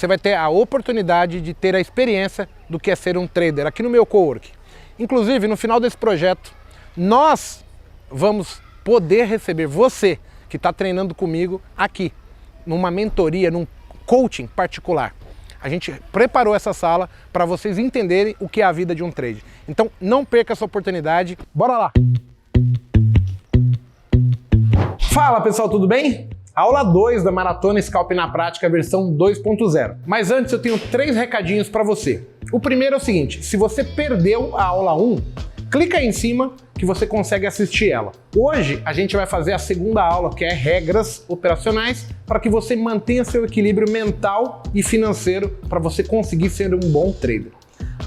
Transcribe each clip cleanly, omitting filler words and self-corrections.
você vai ter a oportunidade de ter a experiência do que é ser um trader aqui no meu coworking. Inclusive, no final desse projeto, nós vamos poder receber você que está treinando comigo aqui, numa mentoria, num coaching particular. A gente preparou essa sala para vocês entenderem o que é a vida de um trader. Então não perca essa oportunidade. Bora lá! Fala pessoal, tudo bem? Aula 2 da Maratona Scalp na Prática, versão 2.0. Mas antes eu tenho 3 recadinhos para você. O primeiro é o seguinte, se você perdeu a aula 1, clica aí em cima que você consegue assistir ela. Hoje a gente vai fazer a segunda aula, que é regras operacionais, para que você mantenha seu equilíbrio mental e financeiro para você conseguir ser um bom trader.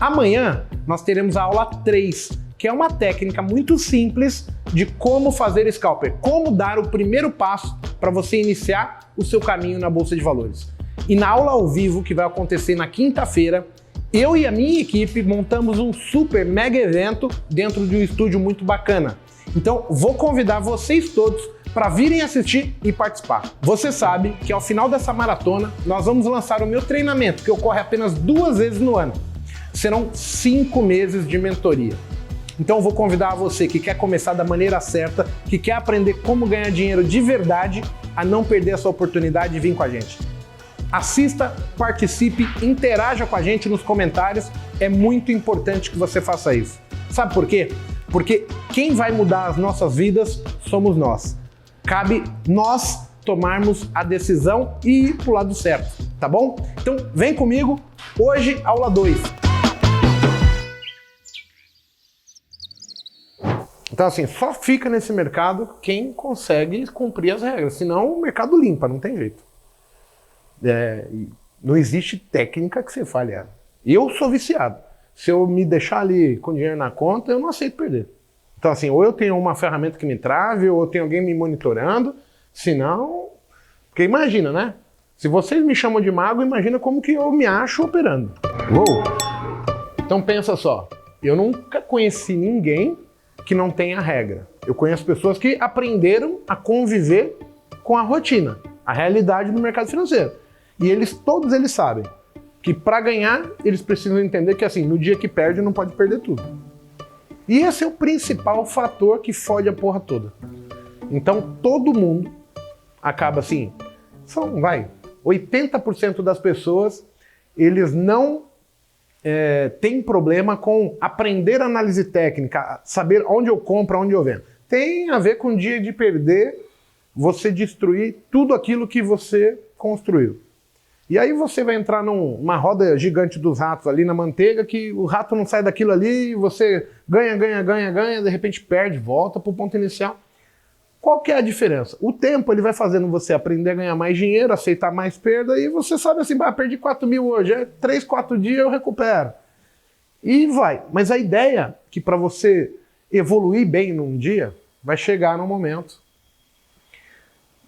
Amanhã nós teremos a aula 3, que é uma técnica muito simples de como fazer scalper, como dar o primeiro passo para você iniciar o seu caminho na Bolsa de Valores. E na aula ao vivo, que vai acontecer na quinta-feira, eu e a minha equipe montamos um super mega evento dentro de um estúdio muito bacana. Então vou convidar vocês todos para virem assistir e participar. Você sabe que ao final dessa maratona nós vamos lançar o meu treinamento, que ocorre apenas 2 vezes no ano. Serão 5 meses de mentoria. Então eu vou convidar você que quer começar da maneira certa, que quer aprender como ganhar dinheiro de verdade, a não perder essa oportunidade e vir com a gente. Assista, participe, interaja com a gente nos comentários, é muito importante que você faça isso. Sabe por quê? Porque quem vai mudar as nossas vidas somos nós. Cabe nós tomarmos a decisão e ir pro lado certo, tá bom? Então vem comigo, hoje aula 2. Então assim, só fica nesse mercado quem consegue cumprir as regras, senão o mercado limpa, não tem jeito. Não existe técnica que você fale. Eu sou viciado. Se eu me deixar ali com dinheiro na conta, eu não aceito perder. Então assim, ou eu tenho uma ferramenta que me trave, ou eu tenho alguém me monitorando, senão... Porque imagina, né? Se vocês me chamam de mago, imagina como que eu me acho operando. Uou! Então pensa só, eu nunca conheci ninguém que não tenha regra. Eu conheço pessoas que aprenderam a conviver com a rotina, a realidade do mercado financeiro. E todos eles sabem que para ganhar, eles precisam entender que assim, no dia que perde, não pode perder tudo. E esse é o principal fator que fode a porra toda. Então todo mundo acaba assim, 80% das pessoas, eles não têm problema com aprender análise técnica, saber onde eu compro, onde eu vendo. Tem a ver com o dia de perder, você destruir tudo aquilo que você construiu. E aí você vai entrar numa roda gigante dos ratos ali na manteiga, que o rato não sai daquilo ali, e você ganha, de repente perde, volta para o ponto inicial. Qual que é a diferença? O tempo ele vai fazendo você aprender a ganhar mais dinheiro, aceitar mais perda, e você sabe assim, perdi 4 mil hoje, 3, 4 dias eu recupero. E vai. Mas a ideia é que para você evoluir bem num dia, vai chegar num momento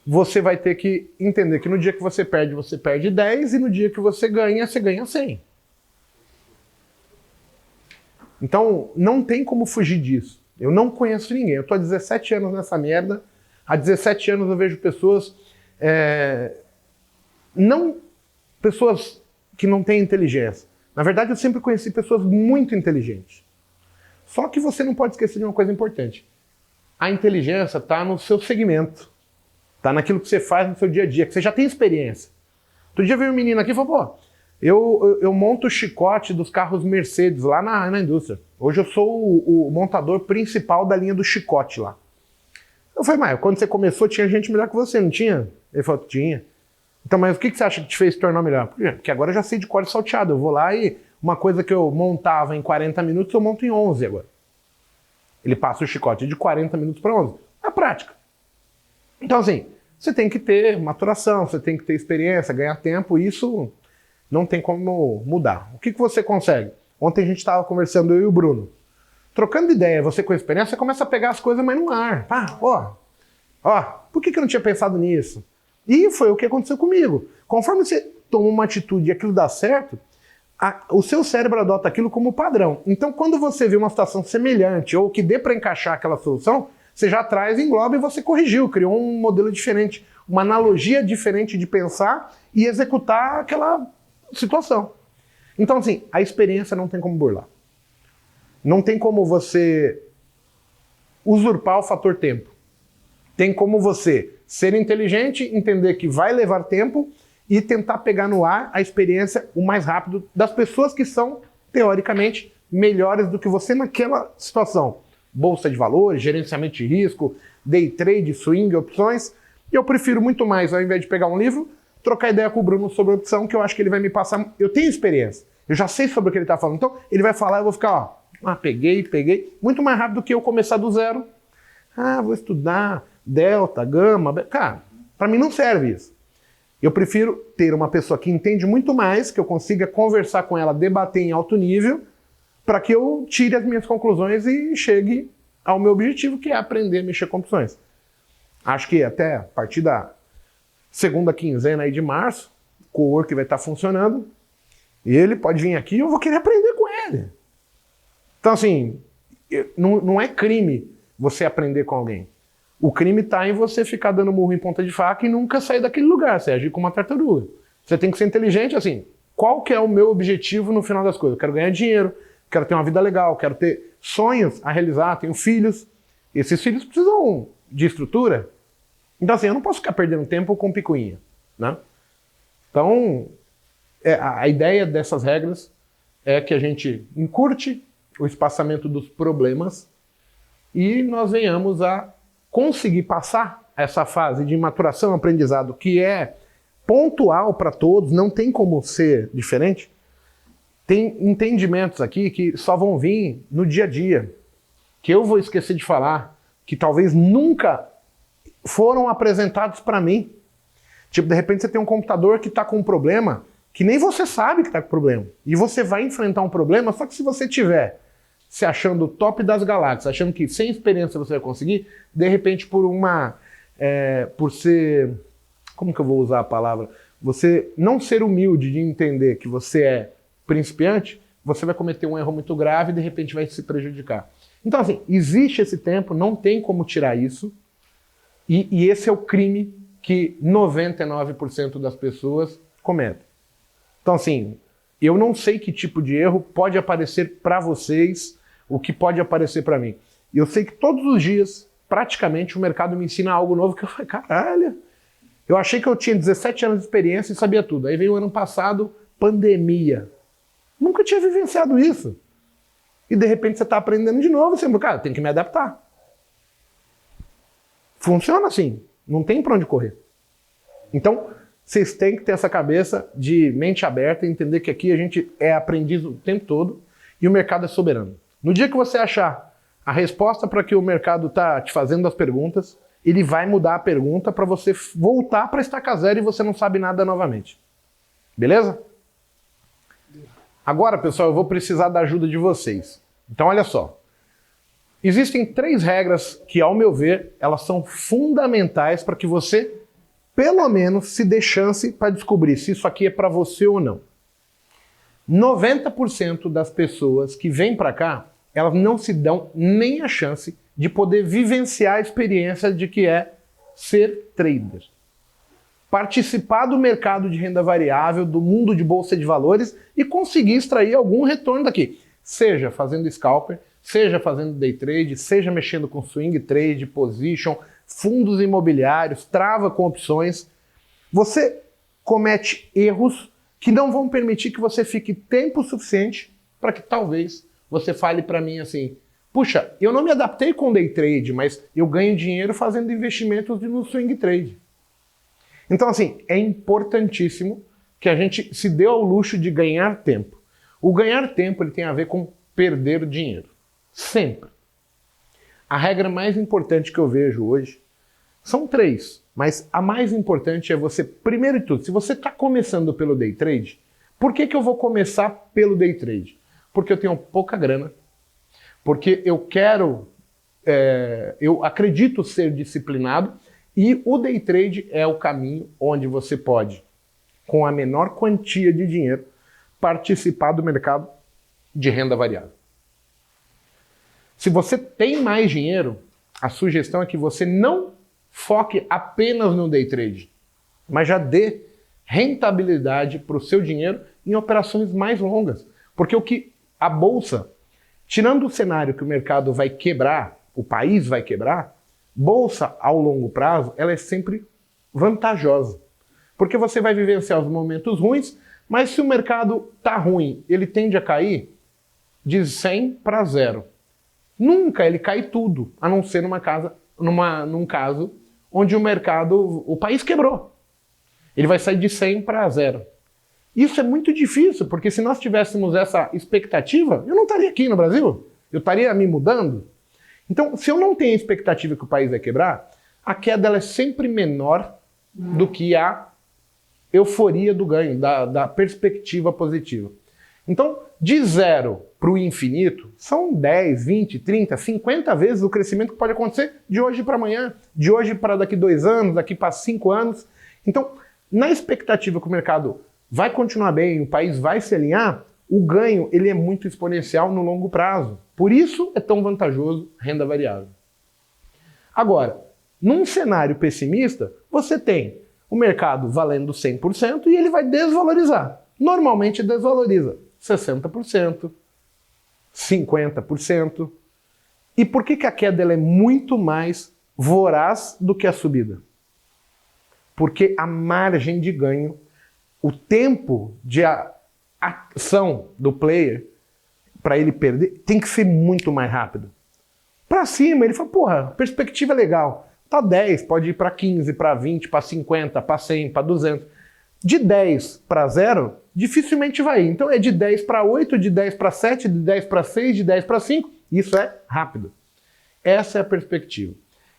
você vai ter que entender que no dia que você perde 10 e no dia que você ganha 100. Então, não tem como fugir disso. Eu não conheço ninguém. Eu estou há 17 anos nessa merda. Há 17 anos eu vejo pessoas... pessoas que não têm inteligência. Na verdade, eu sempre conheci pessoas muito inteligentes. Só que você não pode esquecer de uma coisa importante. A inteligência está no seu segmento. Tá naquilo que você faz no seu dia a dia, que você já tem experiência. Outro dia veio um menino aqui e falou, eu monto o chicote dos carros Mercedes lá na indústria. Hoje eu sou o montador principal da linha do chicote lá. Eu falei, mas quando você começou tinha gente melhor que você, não tinha? Ele falou, tinha. Então, mas o que você acha que te fez se tornar melhor? Porque agora eu já sei de cor salteado. Eu vou lá e uma coisa que eu montava em 40 minutos, eu monto em 11 agora. Ele passa o chicote de 40 minutos para 11. É a prática. Então, assim, você tem que ter maturação, você tem que ter experiência, ganhar tempo, isso não tem como mudar. O que você consegue? Ontem a gente estava conversando, eu e o Bruno. Trocando ideia, você com experiência, você começa a pegar as coisas mais no ar. Por que eu não tinha pensado nisso? E foi o que aconteceu comigo. Conforme você toma uma atitude e aquilo dá certo, o seu cérebro adota aquilo como padrão. Então, quando você vê uma situação semelhante ou que dê para encaixar aquela solução, você já traz, engloba e você corrigiu, criou um modelo diferente, uma analogia diferente de pensar e executar situação. Então, assim, a experiência não tem como burlar. Não tem como você usurpar o fator tempo. Tem como você ser inteligente, entender que vai levar tempo e tentar pegar no ar a experiência o mais rápido das pessoas que são, teoricamente, melhores do que você naquela situação. Bolsa de valores, gerenciamento de risco, day trade, swing, opções. E eu prefiro muito mais, ao invés de pegar um livro, trocar ideia com o Bruno sobre a opção, que eu acho que ele vai me passar. Eu tenho experiência, eu já sei sobre o que ele está falando. Então, ele vai falar, eu vou ficar, ó, peguei. Muito mais rápido do que eu começar do zero. Vou estudar delta, gama. Cara, para mim não serve isso. Eu prefiro ter uma pessoa que entende muito mais, que eu consiga conversar com ela, debater em alto nível, para que eu tire as minhas conclusões e chegue ao meu objetivo, que é aprender a mexer com opções. Acho que até a partir da segunda quinzena aí de março, o cowork vai estar funcionando, e ele pode vir aqui e eu vou querer aprender com ele. Então, assim, não é crime você aprender com alguém. O crime está em você ficar dando murro em ponta de faca e nunca sair daquele lugar, você agir como uma tartaruga. Você tem que ser inteligente, assim, qual que é o meu objetivo no final das coisas? Eu quero ganhar dinheiro, quero ter uma vida legal, quero ter sonhos a realizar, tenho filhos. Esses filhos precisam de estrutura. Então, assim, eu não posso ficar perdendo tempo com picuinha, né? Então, a ideia dessas regras é que a gente encurte o espaçamento dos problemas e nós venhamos a conseguir passar essa fase de maturação, aprendizado, que é pontual para todos, não tem como ser diferente. Tem entendimentos aqui que só vão vir no dia a dia, que eu vou esquecer de falar, que talvez nunca foram apresentados para mim. Tipo, de repente você tem um computador que está com um problema que nem você sabe que está com problema. E você vai enfrentar um problema, só que se você tiver se achando o top das galáxias, achando que sem experiência você vai conseguir, de repente por ser, como que eu vou usar a palavra? Você não ser humilde de entender que você é principiante, você vai cometer um erro muito grave e de repente vai se prejudicar. Então, assim, existe esse tempo, não tem como tirar isso, e esse é o crime que 99% das pessoas cometem. Então, assim, eu não sei que tipo de erro pode aparecer para vocês, o que pode aparecer para mim. E eu sei que todos os dias, praticamente, o mercado me ensina algo novo que eu falei, caralho, eu achei que eu tinha 17 anos de experiência e sabia tudo. Aí veio o ano passado, pandemia. Nunca tinha vivenciado isso. E de repente você está aprendendo de novo, você fala, cara, tem que me adaptar. Funciona assim, não tem para onde correr. Então, vocês têm que ter essa cabeça de mente aberta e entender que aqui a gente é aprendiz o tempo todo e o mercado é soberano. No dia que você achar a resposta para que o mercado está te fazendo as perguntas, ele vai mudar a pergunta para você voltar para estaca zero e você não sabe nada novamente. Beleza? Agora, pessoal, eu vou precisar da ajuda de vocês. Então, olha só. Existem 3 regras que, ao meu ver, elas são fundamentais para que você, pelo menos, se dê chance para descobrir se isso aqui é para você ou não. 90% das pessoas que vêm para cá, elas não se dão nem a chance de poder vivenciar a experiência de que é ser trader. Participar do mercado de renda variável, do mundo de bolsa de valores e conseguir extrair algum retorno daqui. Seja fazendo scalper, seja fazendo day trade, seja mexendo com swing trade, position, fundos imobiliários, trava com opções. Você comete erros que não vão permitir que você fique tempo suficiente para que talvez você fale para mim assim, puxa, eu não me adaptei com day trade, mas eu ganho dinheiro fazendo investimentos no swing trade. Então, assim, é importantíssimo que a gente se dê ao luxo de ganhar tempo. O ganhar tempo ele tem a ver com perder dinheiro. Sempre. A regra mais importante que eu vejo hoje são 3, mas a mais importante é você, primeiro de tudo, se você está começando pelo day trade, por que eu vou começar pelo day trade? Porque eu tenho pouca grana, porque eu acredito ser disciplinado e o day trade é o caminho onde você pode, com a menor quantia de dinheiro, participar do mercado de renda variável. Se você tem mais dinheiro, a sugestão é que você não foque apenas no day trade, mas já dê rentabilidade para o seu dinheiro em operações mais longas. Porque o que a bolsa, tirando o cenário que o mercado vai quebrar, o país vai quebrar, bolsa ao longo prazo, ela é sempre vantajosa. Porque você vai vivenciar os momentos ruins, mas se o mercado está ruim, ele tende a cair de 100 para 0. Nunca ele cai tudo, a não ser num caso onde o país quebrou. Ele vai sair de 100 para 0. Isso é muito difícil, porque se nós tivéssemos essa expectativa, eu não estaria aqui no Brasil, eu estaria me mudando. Então, se eu não tenho a expectativa que o país vai quebrar, a queda ela é sempre menor do que a euforia do ganho, da perspectiva positiva. Então, de 0 para o infinito, são 10, 20, 30, 50 vezes o crescimento que pode acontecer de hoje para amanhã, de hoje para daqui 2 anos, daqui para 5 anos. Então, na expectativa que o mercado vai continuar bem, o país vai se alinhar, o ganho ele é muito exponencial no longo prazo. Por isso é tão vantajoso renda variável. Agora, num cenário pessimista, você tem o mercado valendo 100% e ele vai desvalorizar. Normalmente desvaloriza 60%, 50%. E por que a queda ela é muito mais voraz do que a subida? Porque a margem de ganho, o tempo de ação do player para ele perder tem que ser muito mais rápido. Para cima, ele fala, porra, perspectiva é legal. Tá 10, pode ir para 15, para 20, para 50, para 100, para 200. De 10 para 0, dificilmente vai ir. Então é de 10 para 8, de 10 para 7, de 10 para 6, de 10 para 5. Isso é rápido. Essa é a perspectiva.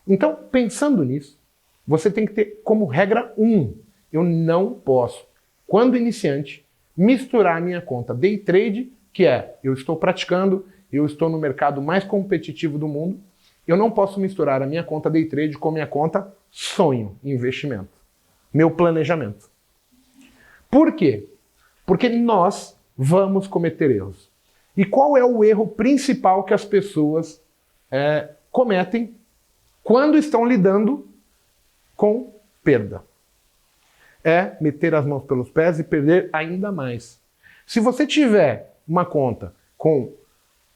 Então, pensando nisso, você tem que ter como regra 1, eu não posso, quando iniciante, misturar a minha conta day trade, que é, eu estou praticando, eu estou no mercado mais competitivo do mundo, eu não posso misturar a minha conta day trade com a minha conta sonho, investimento, meu planejamento. Por quê? Porque nós vamos cometer erros. E qual é o erro principal que as pessoas cometem quando estão lidando com perda? É meter as mãos pelos pés e perder ainda mais. Se você tiver uma conta com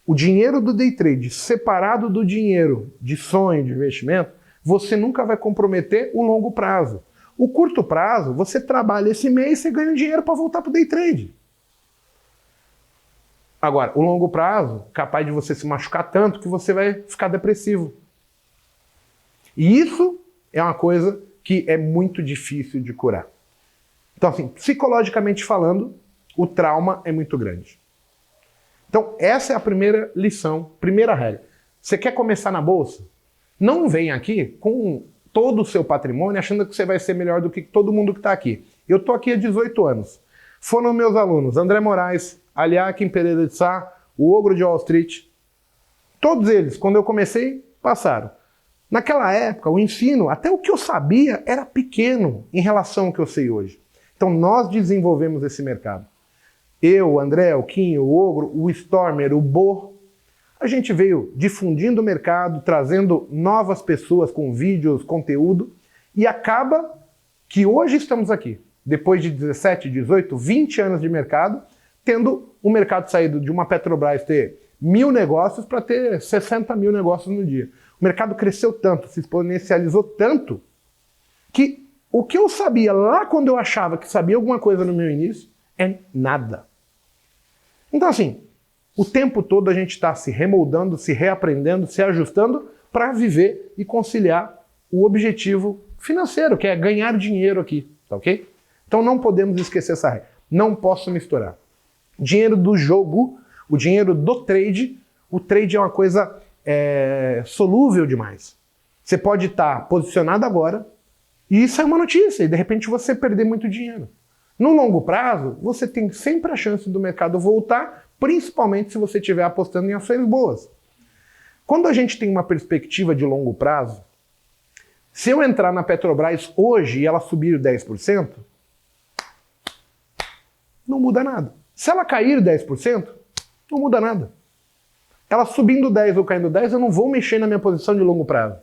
o dinheiro do day trade separado do dinheiro de sonho, de investimento, você nunca vai comprometer o longo prazo. O curto prazo, você trabalha esse mês e você ganha dinheiro para voltar para o day trade. Agora, o longo prazo, capaz de você se machucar tanto que você vai ficar depressivo. E isso é uma coisa que é muito difícil de curar. Então, assim, psicologicamente falando, o trauma é muito grande. Então, essa é a primeira lição, primeira regra. Você quer começar na bolsa? Não vem aqui com todo o seu patrimônio achando que você vai ser melhor do que todo mundo que está aqui. Eu estou aqui há 18 anos. Foram meus alunos André Moraes, Aliakim Pereira de Sá, o Ogro de Wall Street. Todos eles, quando eu comecei, passaram. Naquela época, o ensino, até o que eu sabia, era pequeno em relação ao que eu sei hoje. Então nós desenvolvemos esse mercado. Eu, o André, o Kim, o Ogro, o Stormer, o Bo. A gente veio difundindo o mercado, trazendo novas pessoas com vídeos, conteúdo, e acaba que hoje estamos aqui, depois de 17, 18, 20 anos de mercado, tendo o mercado saído de uma Petrobras ter 1000 negócios para ter 60 mil negócios no dia. O mercado cresceu tanto, se exponencializou tanto, que o que eu sabia lá quando eu achava que sabia alguma coisa no meu início é nada. Então assim, o tempo todo a gente está se remoldando, se reaprendendo, se ajustando para viver e conciliar o objetivo financeiro, que é ganhar dinheiro aqui, tá ok? Então não podemos esquecer essa regra. Não posso misturar dinheiro do jogo, o dinheiro do trade. O trade é uma coisa solúvel demais. Você pode estar posicionado agora e isso é uma notícia e de repente você perder muito dinheiro. No longo prazo, você tem sempre a chance do mercado voltar, principalmente se você estiver apostando em ações boas. Quando a gente tem uma perspectiva de longo prazo, se eu entrar na Petrobras hoje e ela subir 10%, não muda nada. Se ela cair 10%, não muda nada. Ela subindo 10 ou caindo 10, eu não vou mexer na minha posição de longo prazo.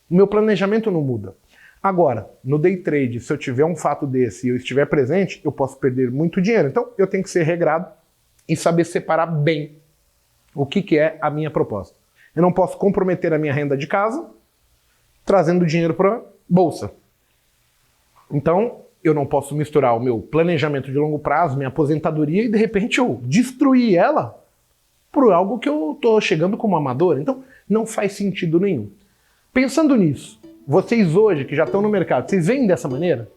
O meu planejamento não muda. Agora, no day trade, se eu tiver um fato desse e eu estiver presente, eu posso perder muito dinheiro. Então, eu tenho que ser regrado e saber separar bem o que é a minha proposta. Eu não posso comprometer a minha renda de casa trazendo dinheiro para a bolsa. Então, eu não posso misturar o meu planejamento de longo prazo, minha aposentadoria, e de repente eu destruir ela por algo que eu estou chegando como amador. Então, não faz sentido nenhum. Pensando nisso, vocês hoje que já estão no mercado, vocês veem dessa maneira?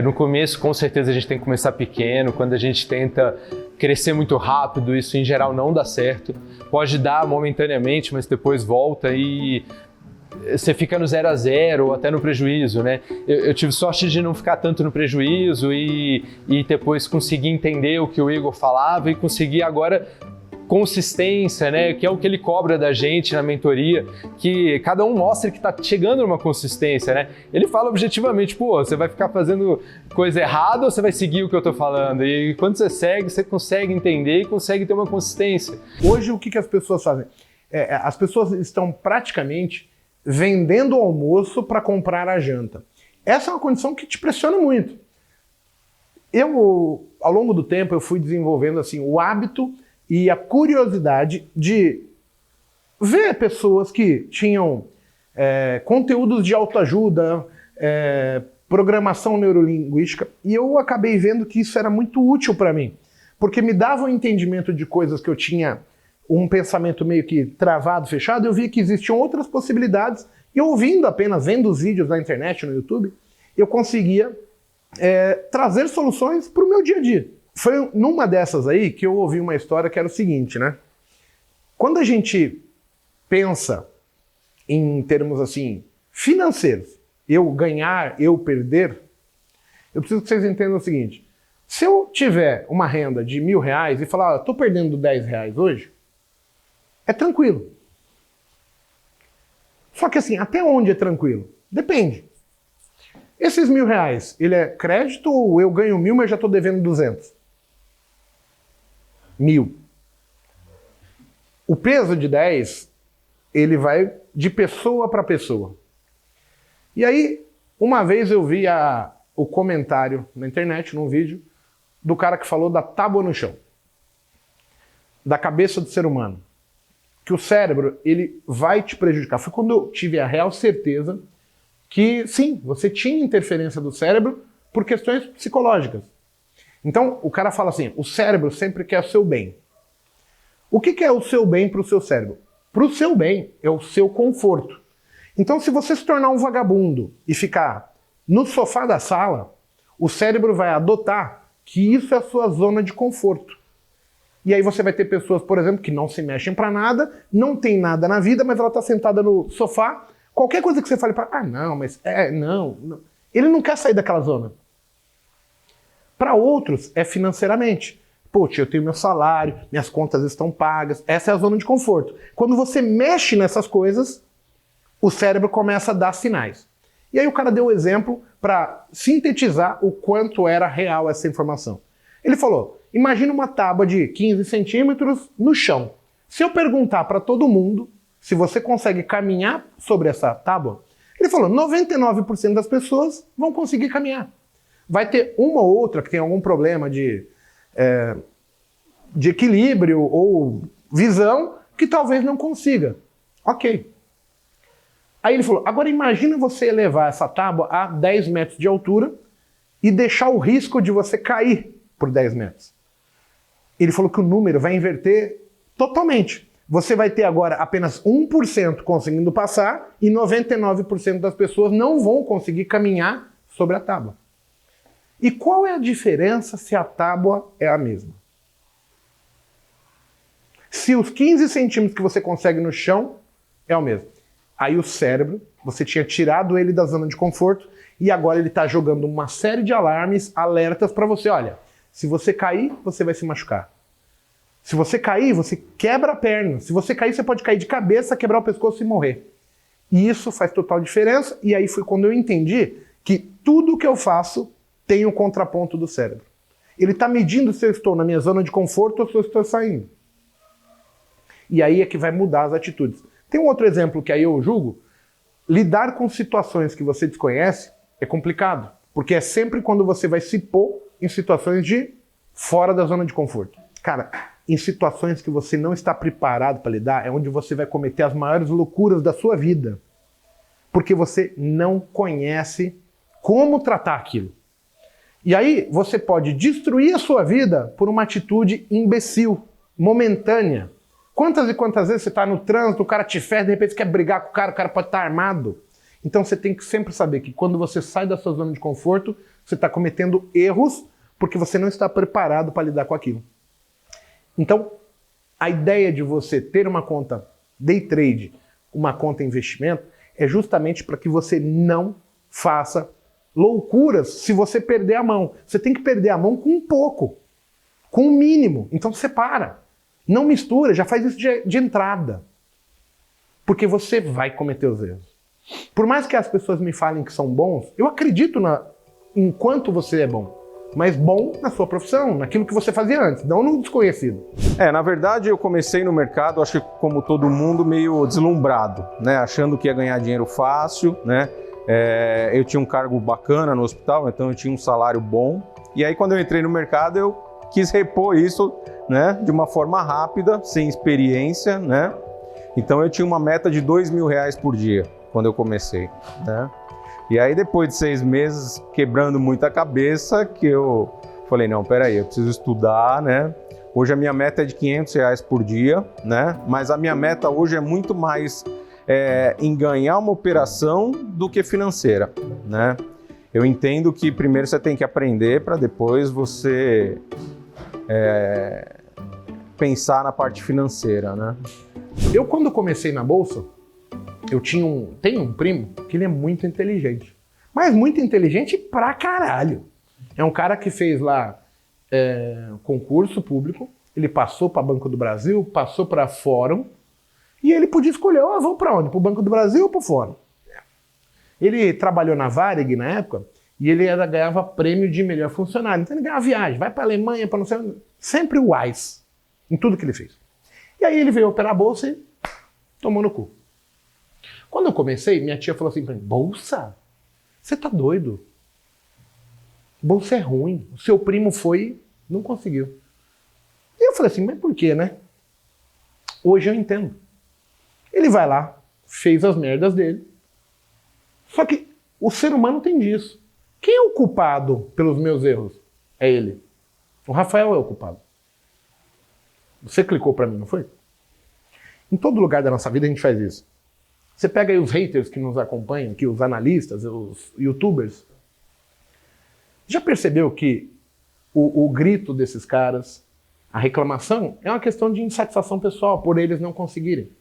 No começo, com certeza, a gente tem que começar pequeno. Quando a gente tenta crescer muito rápido, isso em geral não dá certo. Pode dar momentaneamente, mas depois volta e você fica no 0 a 0 ou até no prejuízo, né? Eu tive sorte de não ficar tanto no prejuízo e depois conseguir entender o que o Igor falava e conseguir agora consistência, né? Que é o que ele cobra da gente na mentoria, que cada um mostre que está chegando numa consistência, né? Ele fala objetivamente, pô, você vai ficar fazendo coisa errada ou você vai seguir o que eu estou falando? E quando você segue, você consegue entender e consegue ter uma consistência. Hoje, o que as pessoas fazem? As pessoas estão praticamente vendendo o almoço para comprar a janta. Essa é uma condição que te pressiona muito. Eu, ao longo do tempo, eu fui desenvolvendo assim, o hábito e a curiosidade de ver pessoas que tinham conteúdos de autoajuda, programação neurolinguística, e eu acabei vendo que isso era muito útil para mim, porque me dava um entendimento de coisas que eu tinha um pensamento meio que travado, fechado. Eu via que existiam outras possibilidades, e vendo os vídeos na internet, no YouTube, eu conseguia trazer soluções para o meu dia a dia. Foi numa dessas aí que eu ouvi uma história que era o seguinte, né? Quando a gente pensa em termos assim, financeiros, eu ganhar, eu perder, eu preciso que vocês entendam o seguinte: se eu tiver uma renda de R$1.000 e falar, estou perdendo R$10 hoje, é tranquilo. Só que assim, até onde é tranquilo? Depende. Esses R$1.000, ele é crédito ou eu ganho 1.000, mas já estou devendo 200? 1.000. O peso de 10, ele vai de pessoa para pessoa. E aí, uma vez eu vi o comentário na internet, num vídeo, do cara que falou da tábua no chão. Da cabeça do ser humano. Que o cérebro, ele vai te prejudicar. Foi quando eu tive a real certeza que, sim, você tinha interferência do cérebro por questões psicológicas. Então, o cara fala assim, o cérebro sempre quer o seu bem. O que é o seu bem para o seu cérebro? Para o seu bem é o seu conforto. Então, se você se tornar um vagabundo e ficar no sofá da sala, o cérebro vai adotar que isso é a sua zona de conforto. E aí você vai ter pessoas, por exemplo, que não se mexem para nada, não tem nada na vida, mas ela está sentada no sofá. Qualquer coisa que você fale para não, mas não. Ele não quer sair daquela zona. Para outros, é financeiramente. Poxa, eu tenho meu salário, minhas contas estão pagas. Essa é a zona de conforto. Quando você mexe nessas coisas, o cérebro começa a dar sinais. E aí o cara deu um exemplo para sintetizar o quanto era real essa informação. Ele falou, imagina uma tábua de 15 centímetros no chão. Se eu perguntar para todo mundo se você consegue caminhar sobre essa tábua, ele falou, 99% das pessoas vão conseguir caminhar. Vai ter uma ou outra que tem algum problema de equilíbrio ou visão que talvez não consiga. Ok. Aí ele falou, agora imagina você elevar essa tábua a 10 metros de altura e deixar o risco de você cair por 10 metros. Ele falou que o número vai inverter totalmente. Você vai ter agora apenas 1% conseguindo passar e 99% das pessoas não vão conseguir caminhar sobre a tábua. E qual é a diferença se a tábua é a mesma? Se os 15 centímetros que você consegue no chão é o mesmo. Aí o cérebro, você tinha tirado ele da zona de conforto e agora ele está jogando uma série de alarmes, alertas para você. Olha, se você cair, você vai se machucar. Se você cair, você quebra a perna. Se você cair, você pode cair de cabeça, quebrar o pescoço e morrer. E isso faz total diferença. E aí foi quando eu entendi que tudo que eu faço tem um contraponto do cérebro. Ele está medindo se eu estou na minha zona de conforto ou se eu estou saindo. E aí é que vai mudar as atitudes. Tem um outro exemplo que aí eu julgo, lidar com situações que você desconhece é complicado, porque é sempre quando você vai se pôr em situações de fora da zona de conforto. Cara, em situações que você não está preparado para lidar, é onde você vai cometer as maiores loucuras da sua vida, porque você não conhece como tratar aquilo. E aí você pode destruir a sua vida por uma atitude imbecil, momentânea. Quantas e quantas vezes você está no trânsito, o cara te ferra, de repente você quer brigar com o cara pode estar armado. Então você tem que sempre saber que quando você sai da sua zona de conforto, você está cometendo erros porque você não está preparado para lidar com aquilo. Então, a ideia de você ter uma conta day trade, uma conta investimento, é justamente para que você não faça loucuras se você perder a mão. Você tem que perder a mão com um pouco, com o mínimo. Então separa. Não mistura, já faz isso de entrada. Porque você vai cometer os erros. Por mais que as pessoas me falem que são bons, eu acredito em quanto você é bom. Mas bom na sua profissão, naquilo que você fazia antes, não no desconhecido. Na verdade eu comecei no mercado, acho que como todo mundo, meio deslumbrado, né? Achando que ia ganhar dinheiro fácil, né? Eu tinha um cargo bacana no hospital, então eu tinha um salário bom. E aí quando eu entrei no mercado eu quis repor isso, né? De uma forma rápida, sem experiência, né? Então eu tinha uma meta de R$2.000 por dia quando eu comecei, né? E aí depois de 6 meses quebrando muita cabeça, que eu falei, não, peraí, eu preciso estudar, né? Hoje a minha meta é de R$500 por dia, né? Mas a minha meta hoje é muito mais em ganhar uma operação do que financeira, né? Eu entendo que primeiro você tem que aprender para depois você pensar na parte financeira, né? Eu, quando comecei na Bolsa, tenho um primo que ele é muito inteligente. Mas muito inteligente pra caralho. É um cara que fez lá concurso público, ele passou para Banco do Brasil, passou para Fórum, e ele podia escolher, vou para onde? Para o Banco do Brasil ou para o Fórum? Ele trabalhou na Varig na época, e ele ganhava prêmio de melhor funcionário. Então ele ganhava viagem, vai para a Alemanha, para não sei onde. Sempre o wise em tudo que ele fez. E aí ele veio operar a Bolsa e tomou no cu. Quando eu comecei, minha tia falou assim pra mim, Bolsa? Você tá doido? Bolsa é ruim. O seu primo foi, não conseguiu. E eu falei assim, mas por quê, né? Hoje eu entendo. Ele vai lá, fez as merdas dele. Só que o ser humano tem disso. Quem é o culpado pelos meus erros? É ele. O Rafael é o culpado. Você clicou pra mim, não foi? Em todo lugar da nossa vida a gente faz isso. Você pega aí os haters que nos acompanham, aqui, os analistas, os youtubers. Já percebeu que o grito desses caras, a reclamação, é uma questão de insatisfação pessoal, por eles não conseguirem.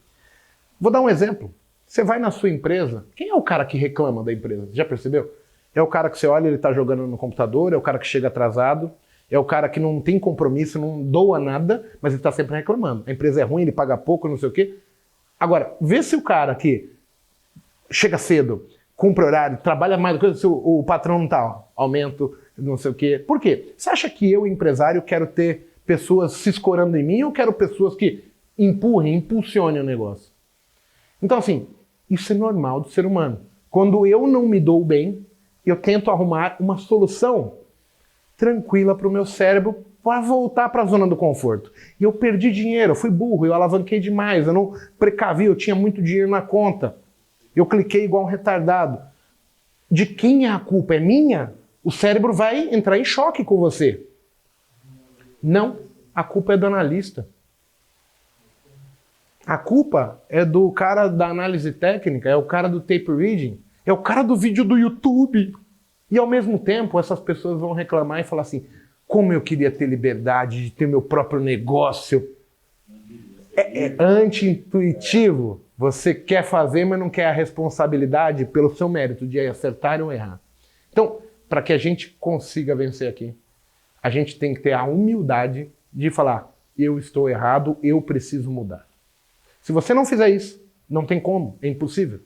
Vou dar um exemplo. Você vai na sua empresa, quem é o cara que reclama da empresa? Já percebeu? É o cara que você olha, ele está jogando no computador, é o cara que chega atrasado, é o cara que não tem compromisso, não doa nada, mas ele está sempre reclamando. A empresa é ruim, ele paga pouco, não sei o quê. Agora, vê se o cara que chega cedo, cumpre horário, trabalha mais, se o patrão não tá, aumento, não sei o quê. Por quê? Você acha que eu, empresário, quero ter pessoas se escorando em mim ou quero pessoas que impulsionem o negócio? Então, assim, isso é normal do ser humano. Quando eu não me dou bem, eu tento arrumar uma solução tranquila para o meu cérebro para voltar para a zona do conforto. E eu perdi dinheiro, eu fui burro, eu alavanquei demais, eu não precavi, eu tinha muito dinheiro na conta. Eu cliquei igual um retardado. De quem é a culpa? É minha? O cérebro vai entrar em choque com você. Não, a culpa é do analista. A culpa é do cara da análise técnica, é o cara do tape reading, é o cara do vídeo do YouTube. E ao mesmo tempo, essas pessoas vão reclamar e falar assim, como eu queria ter liberdade de ter meu próprio negócio. É anti-intuitivo. Você quer fazer, mas não quer a responsabilidade pelo seu mérito de acertar ou errar. Então, para que a gente consiga vencer aqui, a gente tem que ter a humildade de falar, eu estou errado, eu preciso mudar. Se você não fizer isso, não tem como, é impossível.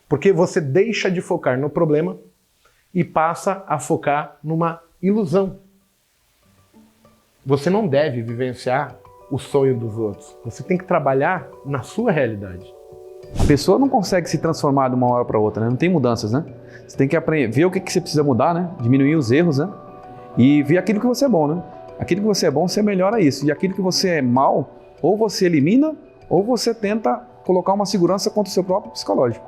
Porque você deixa de focar no problema e passa a focar numa ilusão. Você não deve vivenciar o sonho dos outros. Você tem que trabalhar na sua realidade. A pessoa não consegue se transformar de uma hora para outra, né? Não tem mudanças, né? Você tem que aprender, ver o que você precisa mudar, né? Diminuir os erros, né? E ver aquilo que você é bom, né? Aquilo que você é bom, você melhora isso. E aquilo que você é mal, ou você elimina, ou você tenta colocar uma segurança contra o seu próprio psicológico.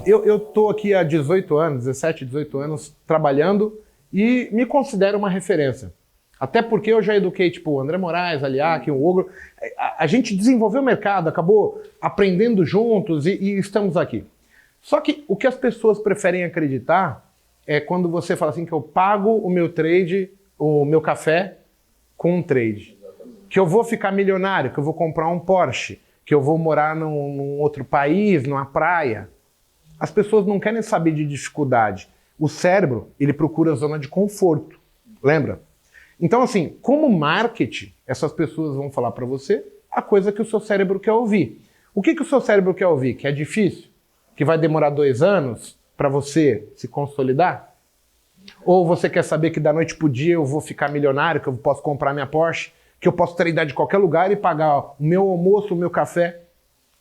Eu tô aqui há 18 anos, 17, 18 anos, trabalhando e me considero uma referência. Até porque eu já eduquei, tipo, o André Moraes, Aliak, o Ogro. A gente desenvolveu o mercado, acabou aprendendo juntos e estamos aqui. Só que o que as pessoas preferem acreditar é quando você fala assim que eu pago o meu trade, o meu café com um trade. Que eu vou ficar milionário, que eu vou comprar um Porsche, que eu vou morar num outro país, numa praia. As pessoas não querem saber de dificuldade. O cérebro, ele procura a zona de conforto. Lembra? Então, assim, como marketing, essas pessoas vão falar para você a coisa que o seu cérebro quer ouvir. O que o seu cérebro quer ouvir? Que é difícil? Que vai demorar 2 anos para você se consolidar? Ou você quer saber que da noite pro dia eu vou ficar milionário, que eu posso comprar minha Porsche, que eu posso tradar de qualquer lugar e pagar o meu almoço, o meu café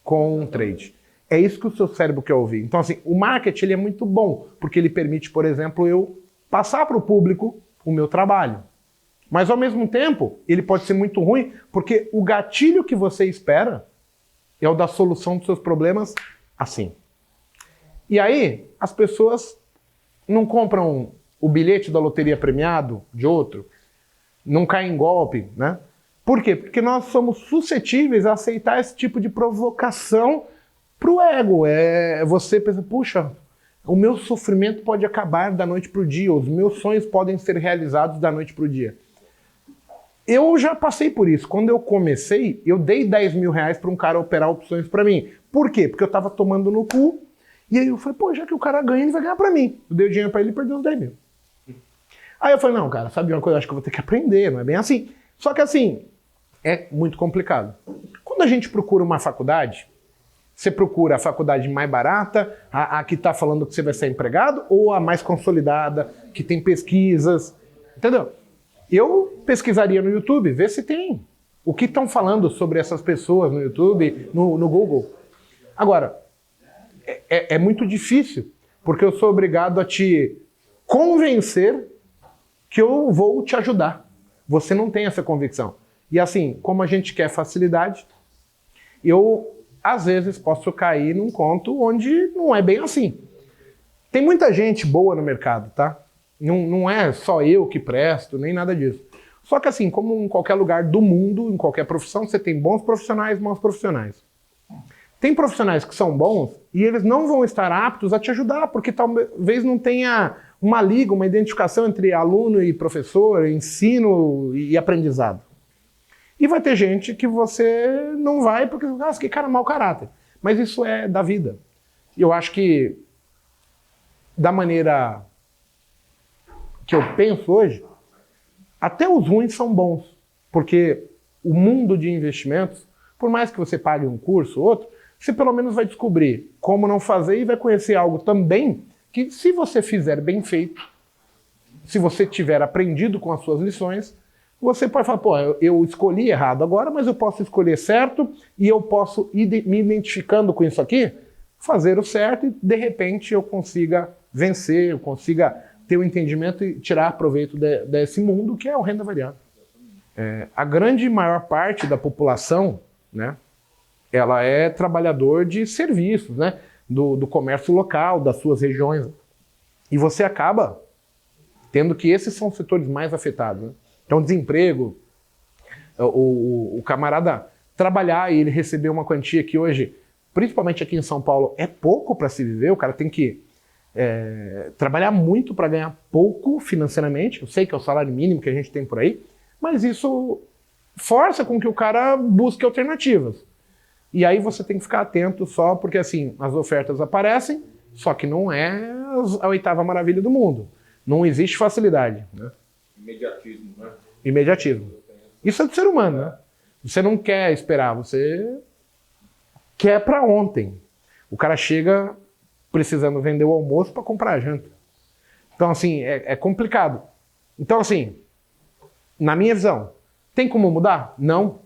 com um trade? É isso que o seu cérebro quer ouvir. Então, assim, o marketing ele é muito bom, porque ele permite, por exemplo, eu passar para o público o meu trabalho. Mas, ao mesmo tempo, ele pode ser muito ruim, porque o gatilho que você espera é o da solução dos seus problemas assim. E aí, as pessoas não compram o bilhete da loteria premiado de outro, não caem em golpe, né? Por quê? Porque nós somos suscetíveis a aceitar esse tipo de provocação pro ego. Você pensa, puxa, o meu sofrimento pode acabar da noite pro dia, os meus sonhos podem ser realizados da noite pro dia. Eu já passei por isso. Quando eu comecei, eu dei 10 mil reais para um cara operar opções para mim. Por quê? Porque eu tava tomando no cu, e aí eu falei, pô, já que o cara ganha, ele vai ganhar para mim. Eu dei o dinheiro para ele e perdeu os 10 mil. Aí eu falei, não, cara, sabe uma coisa? Acho que eu vou ter que aprender, não é bem assim. Só que assim, é muito complicado. Quando a gente procura uma faculdade, você procura a faculdade mais barata, a que está falando que você vai ser empregado, ou a mais consolidada, que tem pesquisas, entendeu? Eu pesquisaria no YouTube, ver se tem. O que estão falando sobre essas pessoas no YouTube, no Google. Agora, é muito difícil, porque eu sou obrigado a te convencer que eu vou te ajudar. Você não tem essa convicção. E assim, como a gente quer facilidade, eu, às vezes, posso cair num conto onde não é bem assim. Tem muita gente boa no mercado, tá? Não é só eu que presto, nem nada disso. Só que assim, como em qualquer lugar do mundo, em qualquer profissão, você tem bons profissionais e maus profissionais. Tem profissionais que são bons e eles não vão estar aptos a te ajudar, porque talvez não tenha uma liga, uma identificação entre aluno e professor, ensino e aprendizado. E vai ter gente que você não vai porque, que cara, mau caráter. Mas isso é da vida. E eu acho que, da maneira que eu penso hoje, até os ruins são bons, porque o mundo de investimentos, por mais que você pague um curso ou outro, você pelo menos vai descobrir como não fazer e vai conhecer algo também que, se você fizer bem feito, se você tiver aprendido com as suas lições, você pode falar, pô, eu escolhi errado agora, mas eu posso escolher certo e eu posso, me identificando com isso aqui, fazer o certo e, de repente, eu consiga vencer, eu consiga ter o entendimento e tirar proveito desse mundo que é o renda variável. A grande maior parte da população, né, ela é trabalhador de serviços, né, do comércio local, das suas regiões. E você acaba tendo que esses são os setores mais afetados. Né? Então, desemprego, o camarada trabalhar e ele receber uma quantia que hoje, principalmente aqui em São Paulo, é pouco para se viver, o cara tem que trabalhar muito para ganhar pouco financeiramente. Eu sei que é o salário mínimo que a gente tem por aí, mas isso força com que o cara busque alternativas. E aí você tem que ficar atento só porque assim, as ofertas aparecem, só que não é a 8ª maravilha do mundo. Não existe facilidade. Né? Imediatismo, né? Imediatismo. Isso é do ser humano, né? Você não quer esperar, você quer para ontem. O cara chega precisando vender o almoço para comprar a janta. Então, assim, é complicado. Então, assim, na minha visão, tem como mudar? Não.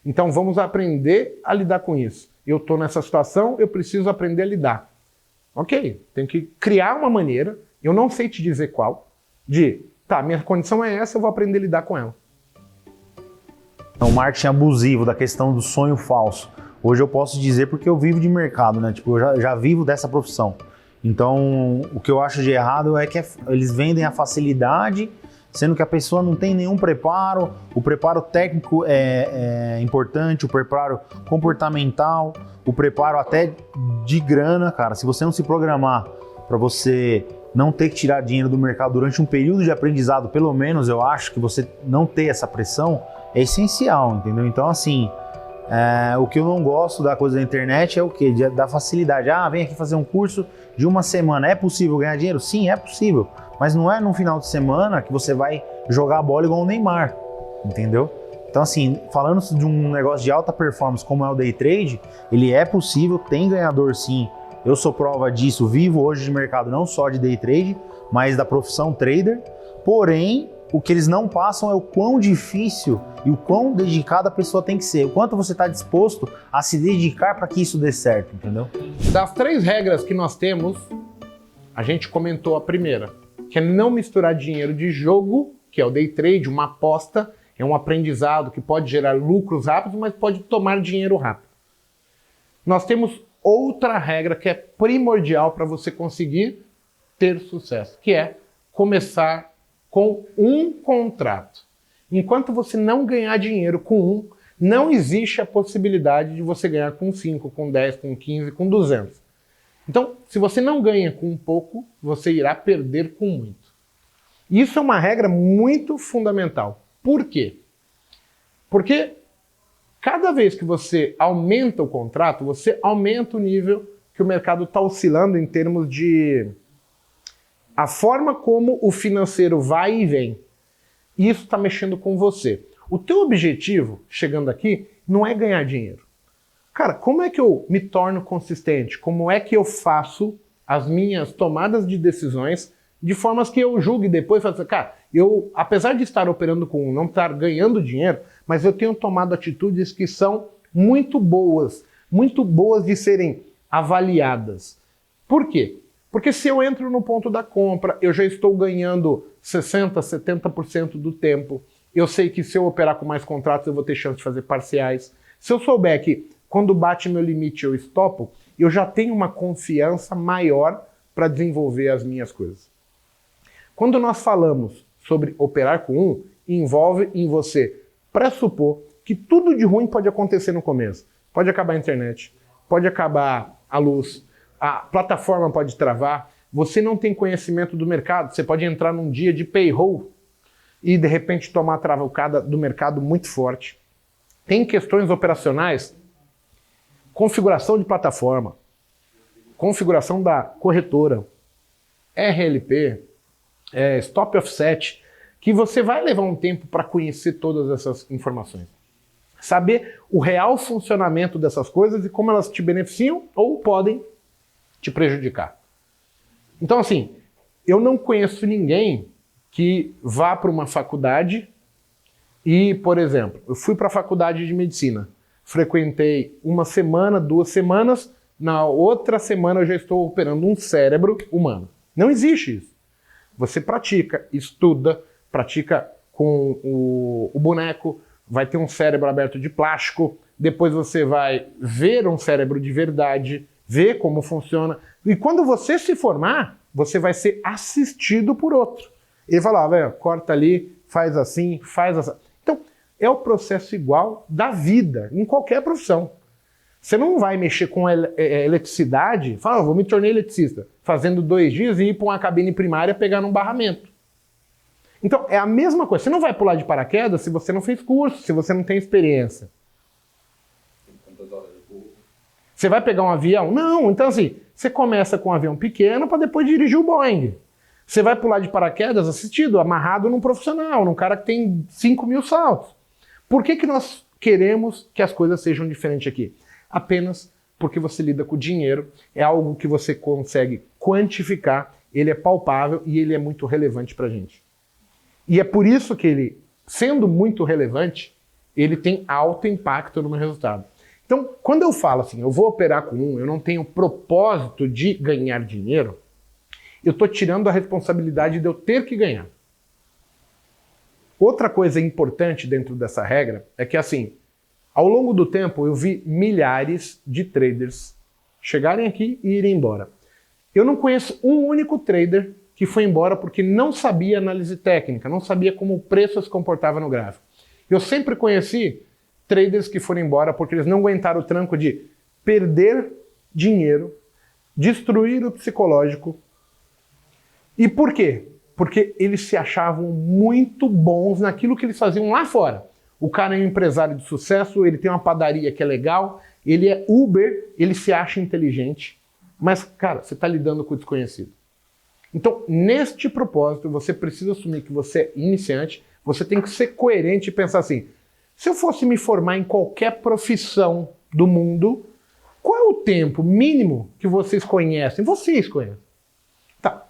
Então, vamos aprender a lidar com isso. eu estou nessa situação, eu preciso aprender a lidar. Ok, tenho que criar uma maneira, eu não sei te dizer qual, tá, minha condição é essa, eu vou aprender a lidar com ela. Então, o marketing abusivo, da questão do sonho falso. Hoje eu posso dizer porque eu vivo de mercado, né? Tipo, eu já vivo dessa profissão. Então, o que eu acho de errado é que eles vendem a facilidade, sendo que a pessoa não tem nenhum preparo. O preparo técnico é importante, o preparo comportamental, o preparo até de grana, cara. Se você não se programar para você não ter que tirar dinheiro do mercado durante um período de aprendizado, pelo menos eu acho que você não ter essa pressão é essencial, entendeu? Então, assim, o que eu não gosto da coisa da internet é o quê? Da facilidade. Ah, vem aqui fazer um curso de uma semana. É possível ganhar dinheiro? Sim, é possível. Mas não é no final de semana que você vai jogar a bola igual o Neymar, entendeu? Então, assim, falando de um negócio de alta performance como é o Day Trade, ele é possível, tem ganhador sim. Eu sou prova disso, vivo hoje de mercado não só de Day Trade, mas da profissão trader. Porém, o que eles não passam é o quão difícil e o quão dedicada a pessoa tem que ser. O quanto você está disposto a se dedicar para que isso dê certo, entendeu? Das 3 regras que nós temos, a gente comentou a primeira, que é não misturar dinheiro de jogo, que é o Day Trade, uma aposta, é um aprendizado que pode gerar lucros rápidos, mas pode tomar dinheiro rápido. Nós temos outra regra que é primordial para você conseguir ter sucesso, que é começar com um contrato. Enquanto você não ganhar dinheiro com um, não existe a possibilidade de você ganhar com 5, com 10, com 15, com 200. Então, se você não ganha com um pouco, você irá perder com muito. Isso é uma regra muito fundamental. Por quê? Porque cada vez que você aumenta o contrato, você aumenta o nível que o mercado está oscilando em termos de a forma como o financeiro vai e vem. E isso está mexendo com você. O teu objetivo, chegando aqui, não é ganhar dinheiro. Cara, como é que eu me torno consistente? Como é que eu faço as minhas tomadas de decisões de formas que eu julgue depois? Cara, eu, apesar de estar operando com não estar ganhando dinheiro, mas eu tenho tomado atitudes que são muito boas de serem avaliadas. Por quê? Porque se eu entro no ponto da compra, eu já estou ganhando 60%, 70% do tempo. Eu sei que se eu operar com mais contratos, eu vou ter chance de fazer parciais. Se eu souber que quando bate meu limite eu estopo, eu já tenho uma confiança maior para desenvolver as minhas coisas. Quando nós falamos sobre operar com um, envolve em você pressupor que tudo de ruim pode acontecer no começo. Pode acabar a internet, pode acabar a luz, a plataforma pode travar, você não tem conhecimento do mercado, você pode entrar num dia de payroll e de repente tomar a travacada do mercado muito forte. Tem questões operacionais, configuração de plataforma, configuração da corretora, RLP, stop offset, que você vai levar um tempo para conhecer todas essas informações. Saber o real funcionamento dessas coisas e como elas te beneficiam ou podem te prejudicar. Então, assim, eu não conheço ninguém que vá para uma faculdade e, por exemplo, eu fui para a faculdade de medicina, frequentei uma semana, 2 semanas, na outra semana eu já estou operando um cérebro humano. Não existe isso. Você pratica, estuda, pratica com o boneco, vai ter um cérebro aberto de plástico, depois você vai ver um cérebro de verdade, ver como funciona, e quando você se formar, você vai ser assistido por outro. Ele fala, velho, corta ali, faz assim, faz assim. Então, é o processo igual da vida, em qualquer profissão. Você não vai mexer com eletricidade, fala, vou me tornar eletricista, fazendo 2 dias e ir para uma cabine primária pegar num barramento. Então, é a mesma coisa. Você não vai pular de paraquedas se você não fez curso, se você não tem experiência. Você vai pegar um avião? Não. Então, assim, você começa com um avião pequeno para depois dirigir o Boeing. Você vai pular de paraquedas assistido, amarrado num profissional, num cara que tem 5.000 saltos. Por que nós queremos que as coisas sejam diferentes aqui? Apenas porque você lida com dinheiro, é algo que você consegue quantificar, ele é palpável e ele é muito relevante para a gente. E é por isso que ele, sendo muito relevante, ele tem alto impacto no meu resultado. Então, quando eu falo assim, eu vou operar com um, eu não tenho propósito de ganhar dinheiro, eu estou tirando a responsabilidade de eu ter que ganhar. Outra coisa importante dentro dessa regra é que, assim, ao longo do tempo eu vi milhares de traders chegarem aqui e irem embora. Eu não conheço um único trader que foi embora porque não sabia análise técnica, não sabia como o preço se comportava no gráfico. Eu sempre conheci traders que foram embora porque eles não aguentaram o tranco de perder dinheiro, destruir o psicológico. E por quê? Porque eles se achavam muito bons naquilo que eles faziam lá fora. O cara é um empresário de sucesso, ele tem uma padaria que é legal, ele é Uber, ele se acha inteligente, mas, cara, você está lidando com o desconhecido. Então, neste propósito, você precisa assumir que você é iniciante, você tem que ser coerente e pensar assim, se eu fosse me formar em qualquer profissão do mundo, qual é o tempo mínimo que vocês conhecem? Vocês conhecem. Tá.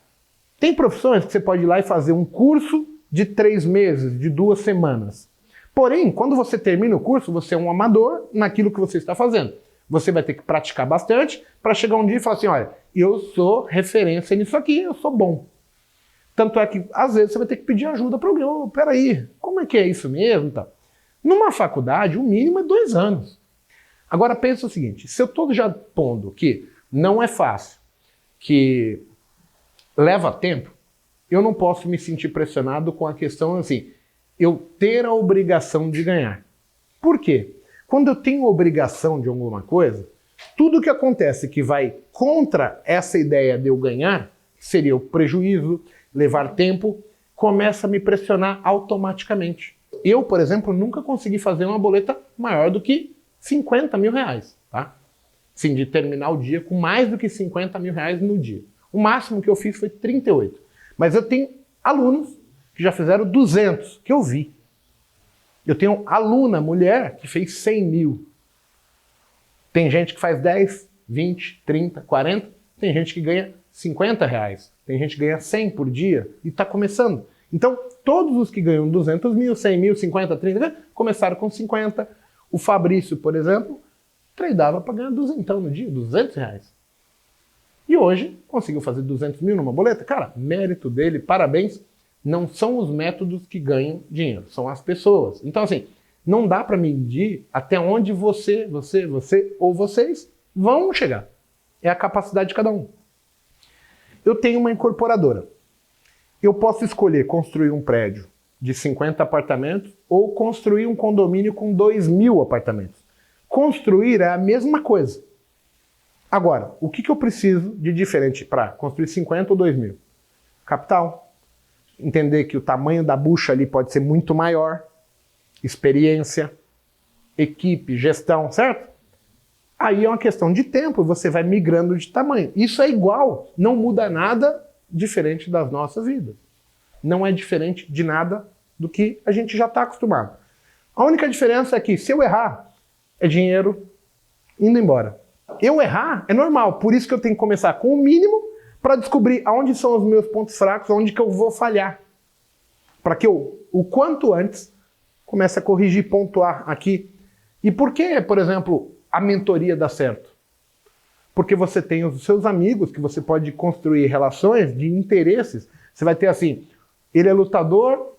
Tem profissões que você pode ir lá e fazer um curso de 3 meses, de 2 semanas. Porém, quando você termina o curso, você é um amador naquilo que você está fazendo. Você vai ter que praticar bastante para chegar um dia e falar assim, olha, eu sou referência nisso aqui, eu sou bom. Tanto é que, às vezes, você vai ter que pedir ajuda para alguém. Oh, peraí, como é que é isso mesmo? Tá. Numa faculdade, o mínimo é 2 anos. Agora, pensa o seguinte, se eu estou já pondo que não é fácil, que leva tempo, eu não posso me sentir pressionado com a questão assim, eu ter a obrigação de ganhar. Por quê? Quando eu tenho obrigação de alguma coisa, tudo que acontece que vai contra essa ideia de eu ganhar, seria o prejuízo, levar tempo, começa a me pressionar automaticamente. Eu, por exemplo, nunca consegui fazer uma boleta maior do que 50 mil reais, tá? Sim, de terminar o dia com mais do que 50 mil reais no dia. O máximo que eu fiz foi 38. Mas eu tenho alunos que já fizeram 200, que eu vi. Eu tenho aluna, mulher, que fez 100 mil. Tem gente que faz 10, 20, 30, 40. Tem gente que ganha 50 reais. Tem gente que ganha 100 por dia e está começando. Então, todos os que ganham 200 mil, 100 mil, 50, 30, começaram com 50. O Fabrício, por exemplo, tradeava para ganhar 200 no dia, 200 reais. E hoje, conseguiu fazer 200 mil numa boleta. Cara, mérito dele, parabéns. Não são os métodos que ganham dinheiro, são as pessoas. Então, assim, não dá para medir até onde você ou vocês vão chegar. É a capacidade de cada um. Eu tenho uma incorporadora. Eu posso escolher construir um prédio de 50 apartamentos ou construir um condomínio com 2.000 apartamentos. Construir é a mesma coisa. Agora, o que eu preciso de diferente para construir 50 ou 2.000? Capital. Entender que o tamanho da bucha ali pode ser muito maior. Experiência, equipe, gestão, certo? Aí é uma questão de tempo, você vai migrando de tamanho. Isso é igual, não muda nada diferente das nossas vidas. Não é diferente de nada do que a gente já está acostumado. A única diferença é que se eu errar, é dinheiro indo embora. Eu errar é normal, por isso que eu tenho que começar com o mínimo para descobrir aonde são os meus pontos fracos, onde que eu vou falhar. Para que eu, o quanto antes, comece a corrigir, pontuar aqui. E por que, por exemplo, a mentoria dá certo? Porque você tem os seus amigos, que você pode construir relações de interesses. Você vai ter assim, ele é lutador,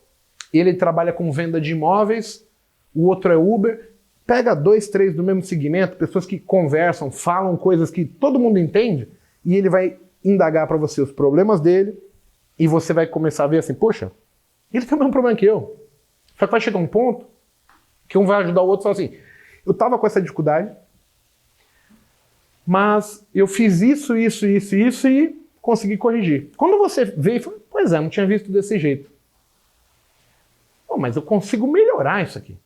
ele trabalha com venda de imóveis, o outro é Uber. Pega 2, 3 do mesmo segmento, pessoas que conversam, falam coisas que todo mundo entende, e ele vai indagar para você os problemas dele, e você vai começar a ver assim, poxa, ele tem o mesmo problema que eu. Só que vai chegar um ponto que um vai ajudar o outro e falar assim, eu estava com essa dificuldade, mas eu fiz isso e consegui corrigir. Quando você vê e fala, pois é, não tinha visto desse jeito. Pô, mas eu consigo melhorar isso aqui.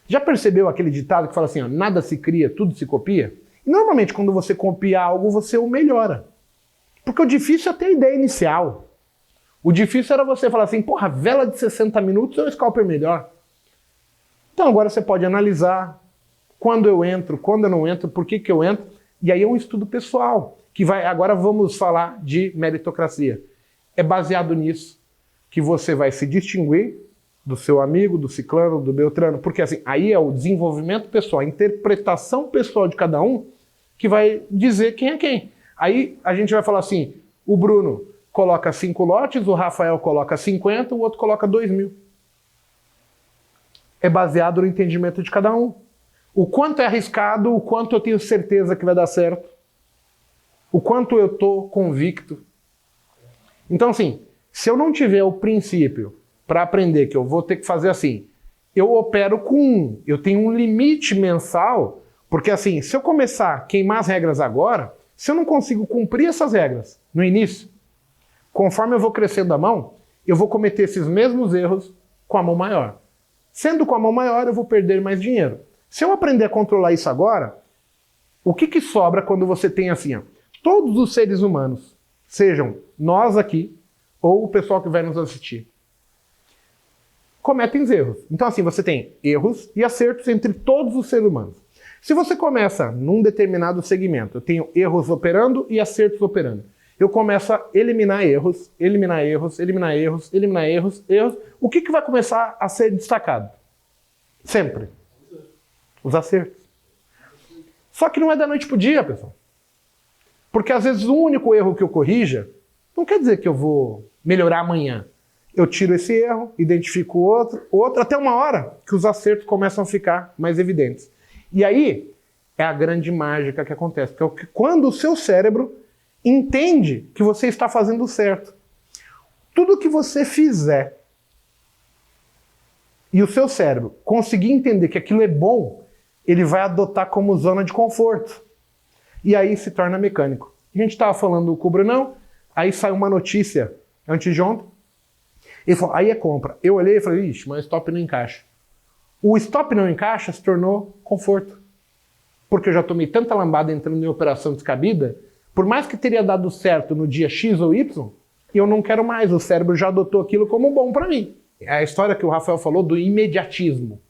Já percebeu aquele ditado que fala assim, ó, nada se cria, tudo se copia? E normalmente quando você copia algo, você o melhora. Porque o difícil é ter a ideia inicial. O difícil era você falar assim, porra, vela de 60 minutos é um scalper melhor. Então agora você pode analisar quando eu entro, quando eu não entro, por que eu entro. E aí é um estudo pessoal, que vai, agora vamos falar de meritocracia. É baseado nisso que você vai se distinguir do seu amigo, do ciclano, do beltrano, porque assim, aí é o desenvolvimento pessoal, a interpretação pessoal de cada um que vai dizer quem é quem. Aí a gente vai falar assim, o Bruno coloca 5 lotes, o Rafael coloca 50, o outro coloca 2.000. É baseado no entendimento de cada um. O quanto é arriscado, o quanto eu tenho certeza que vai dar certo, o quanto eu estou convicto. Então assim, se eu não tiver o princípio para aprender que eu vou ter que fazer assim, eu opero com 1, eu tenho um limite mensal, porque assim, se eu começar a queimar as regras agora, se eu não consigo cumprir essas regras no início, conforme eu vou crescendo a mão, eu vou cometer esses mesmos erros com a mão maior. Sendo com a mão maior, eu vou perder mais dinheiro. Se eu aprender a controlar isso agora, o que sobra quando você tem assim, ó, todos os seres humanos, sejam nós aqui ou o pessoal que vai nos assistir, cometem erros. Então assim, você tem erros e acertos entre todos os seres humanos. Se você começa num determinado segmento, eu tenho erros operando e acertos operando. Eu começo a eliminar erros, eliminar erros, eliminar erros, eliminar erros, erros. O que vai começar a ser destacado? Sempre. Os acertos. Só que não é da noite pro dia, pessoal. Porque às vezes o único erro que eu corrija não quer dizer que eu vou melhorar amanhã. Eu tiro esse erro, identifico outro, até uma hora que os acertos começam a ficar mais evidentes. E aí é a grande mágica que acontece, que é quando o seu cérebro entende que você está fazendo certo. Tudo que você fizer e o seu cérebro conseguir entender que aquilo é bom, ele vai adotar como zona de conforto. E aí se torna mecânico. A gente estava falando com o Brunão, aí saiu uma notícia antes de ontem, ele falou, aí é compra. Eu olhei e falei, ixi, mas o stop não encaixa. O stop não encaixa se tornou conforto. Porque eu já tomei tanta lambada entrando em operação descabida, por mais que teria dado certo no dia X ou Y, eu não quero mais, o cérebro já adotou aquilo como bom para mim. É a história que o Rafael falou do imediatismo.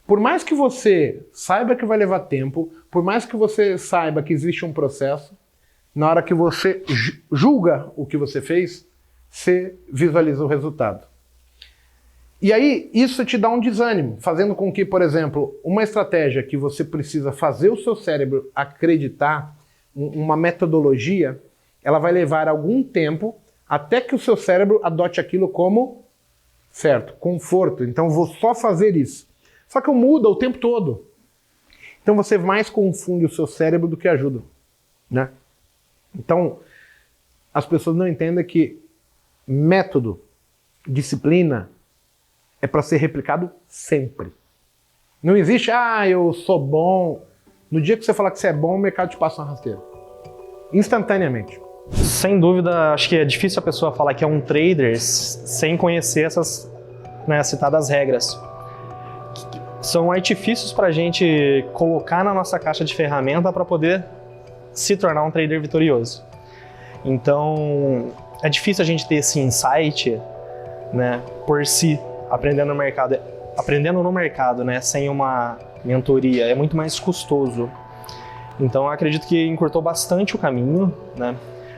Por mais que você saiba que vai levar tempo, por mais que você saiba que existe um processo, na hora que você julga o que você fez, você visualiza o resultado. E aí, isso te dá um desânimo, fazendo com que, por exemplo, uma estratégia que você precisa fazer o seu cérebro acreditar, uma metodologia, ela vai levar algum tempo até que o seu cérebro adote aquilo como certo, conforto. Então, vou só fazer isso. Só que muda o tempo todo. Então, você mais confunde o seu cérebro do que ajuda, né? Então, as pessoas não entendem que método, disciplina, é para ser replicado sempre. Não existe, eu sou bom. No dia que você falar que você é bom, o mercado te passa uma rasteira. Instantaneamente. Sem dúvida, acho que é difícil a pessoa falar que é um trader sem conhecer essas, né, citadas regras. São artifícios para a gente colocar na nossa caixa de ferramenta para poder se tornar um trader vitorioso. Então, é difícil a gente ter esse insight, né, por si, aprendendo no mercado, né, sem uma mentoria, é muito mais custoso. Então, eu acredito que encurtou bastante o caminho, né,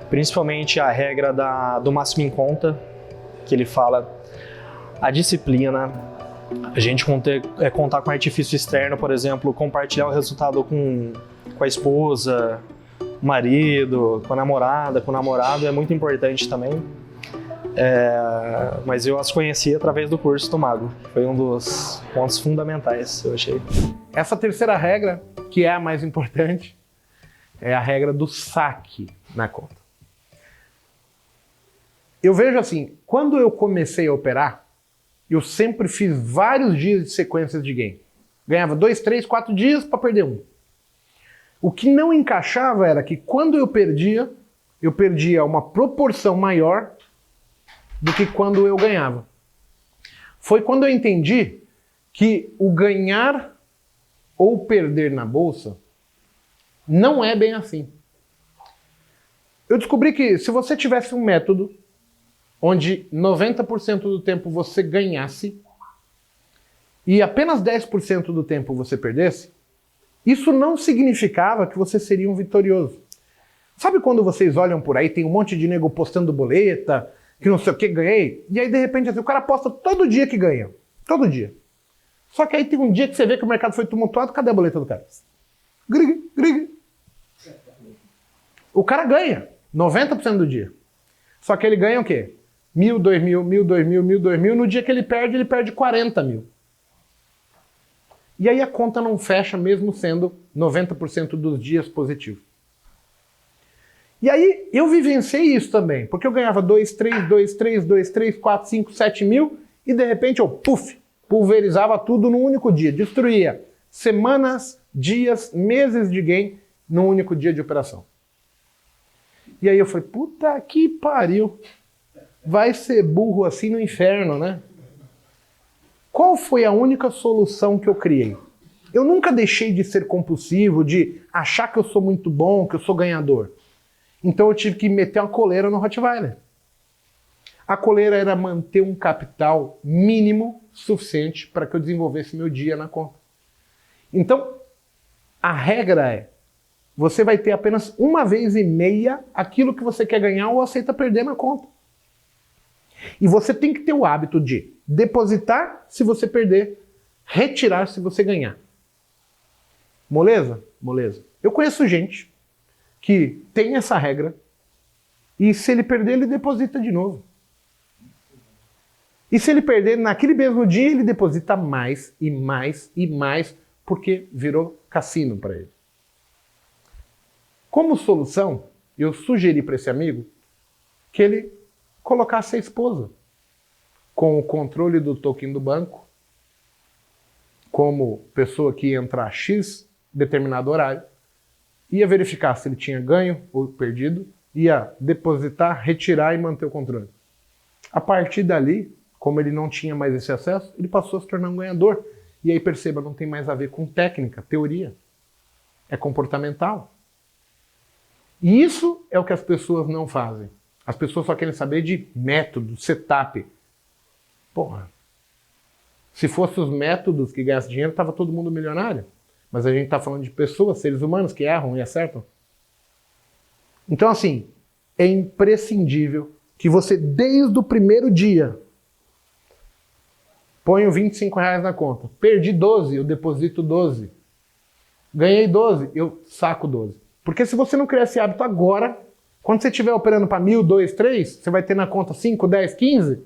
principalmente a regra do máximo em conta, que ele fala, a disciplina, a gente contar com artifício externo, por exemplo, compartilhar o resultado com a esposa, o marido, com a namorada, com o namorado, é muito importante também. Mas eu as conheci através do curso do Mago. Foi um dos pontos fundamentais, eu achei. Essa terceira regra, que é a mais importante, é a regra do saque na conta. Eu vejo assim, quando eu comecei a operar, eu sempre fiz vários dias de sequências de game. Ganhava 2, 3, 4 dias para perder um. O que não encaixava era que quando eu perdia uma proporção maior do que quando eu ganhava. Foi quando eu entendi que o ganhar ou perder na bolsa não é bem assim. Eu descobri que se você tivesse um método onde 90% do tempo você ganhasse e apenas 10% do tempo você perdesse, isso não significava que você seria um vitorioso. Sabe quando vocês olham por aí, tem um monte de nego postando boleta, que não sei o que, ganhei. E aí, de repente, assim, o cara aposta todo dia que ganha. Todo dia. Só que aí tem um dia que você vê que o mercado foi tumultuado, cadê a boleta do cara? Grig, grig. O cara ganha 90% do dia. Só que ele ganha o quê? 1.000, 2.000, 1.000, 2.000, 1.000, 2.000. No dia que ele perde 40 mil. E aí a conta não fecha mesmo sendo 90% dos dias positivo. E aí eu vivenciei isso também, porque eu ganhava 2, 3, 2, 3, 2, 3, 4, 5, 7 mil e de repente eu, pulverizava tudo num único dia. Destruía semanas, dias, meses de gain num único dia de operação. E aí eu falei, puta que pariu. Vai ser burro assim no inferno, né? Qual foi a única solução que eu criei? Eu nunca deixei de ser compulsivo, de achar que eu sou muito bom, que eu sou ganhador. Então eu tive que meter uma coleira no Rottweiler. A coleira era manter um capital mínimo suficiente para que eu desenvolvesse meu dia na conta. Então, a regra é, você vai ter apenas uma vez e meia aquilo que você quer ganhar ou aceita perder na conta. E você tem que ter o hábito de depositar se você perder, retirar se você ganhar. Moleza? Moleza. Eu conheço gente que tem essa regra e se ele perder, ele deposita de novo. E se ele perder, naquele mesmo dia, ele deposita mais e mais e mais, porque virou cassino para ele. Como solução, eu sugeri para esse amigo que ele colocasse a esposa com o controle do token do banco, como pessoa que ia entrar X determinado horário, ia verificar se ele tinha ganho ou perdido, ia depositar, retirar e manter o controle. A partir dali, como ele não tinha mais esse acesso, ele passou a se tornar um ganhador. E aí perceba, não tem mais a ver com técnica, teoria. É comportamental. E isso é o que as pessoas não fazem. As pessoas só querem saber de método, setup. Porra, se fossem os métodos que ganhassem dinheiro, estava todo mundo milionário. Mas a gente está falando de pessoas, seres humanos que erram e acertam. Então, assim, é imprescindível que você, desde o primeiro dia, ponha R$25 na conta. Perdi 12, eu deposito 12. Ganhei 12, eu saco 12. Porque se você não criar esse hábito agora, quando você estiver operando para 1.000, 2, 3, você vai ter na conta 5, 10, 15.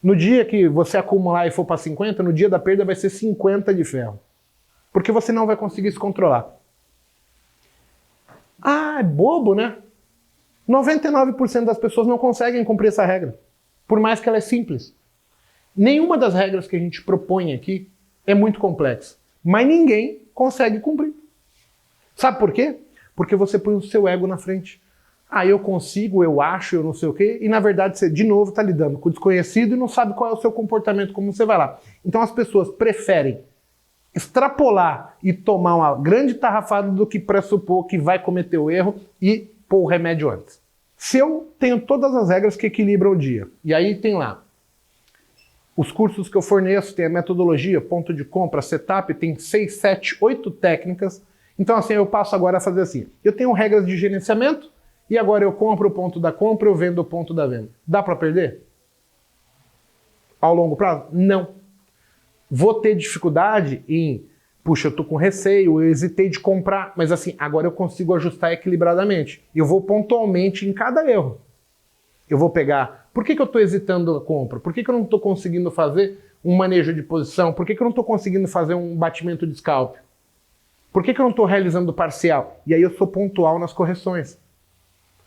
No dia que você acumular e for para 50, no dia da perda vai ser 50 de ferro. Porque você não vai conseguir se controlar. Ah, é bobo, né? 99% das pessoas não conseguem cumprir essa regra. Por mais que ela é simples. Nenhuma das regras que a gente propõe aqui é muito complexa. Mas ninguém consegue cumprir. Sabe por quê? Porque você põe o seu ego na frente. Ah, eu consigo, eu acho, eu não sei o quê. E na verdade você de novo está lidando com o desconhecido e não sabe qual é o seu comportamento, como você vai lá. Então as pessoas preferem extrapolar e tomar uma grande tarrafada do que pressupor que vai cometer o erro e pôr o remédio antes. Se eu tenho todas as regras que equilibram o dia, e aí tem lá os cursos que eu forneço, tem a metodologia, ponto de compra, setup, tem 6, 7, 8 técnicas. Então assim, eu passo agora a fazer assim. Eu tenho regras de gerenciamento e agora eu compro o ponto da compra, eu vendo o ponto da venda. Dá para perder? Ao longo prazo? Não. Vou ter dificuldade em, puxa, eu tô com receio, eu hesitei de comprar, mas assim, agora eu consigo ajustar equilibradamente. Eu vou pontualmente em cada erro. Eu vou pegar, por que eu estou hesitando na compra? Por que eu não estou conseguindo fazer um manejo de posição? Por que eu não estou conseguindo fazer um batimento de scalp? Por que eu não estou realizando parcial? E aí eu sou pontual nas correções.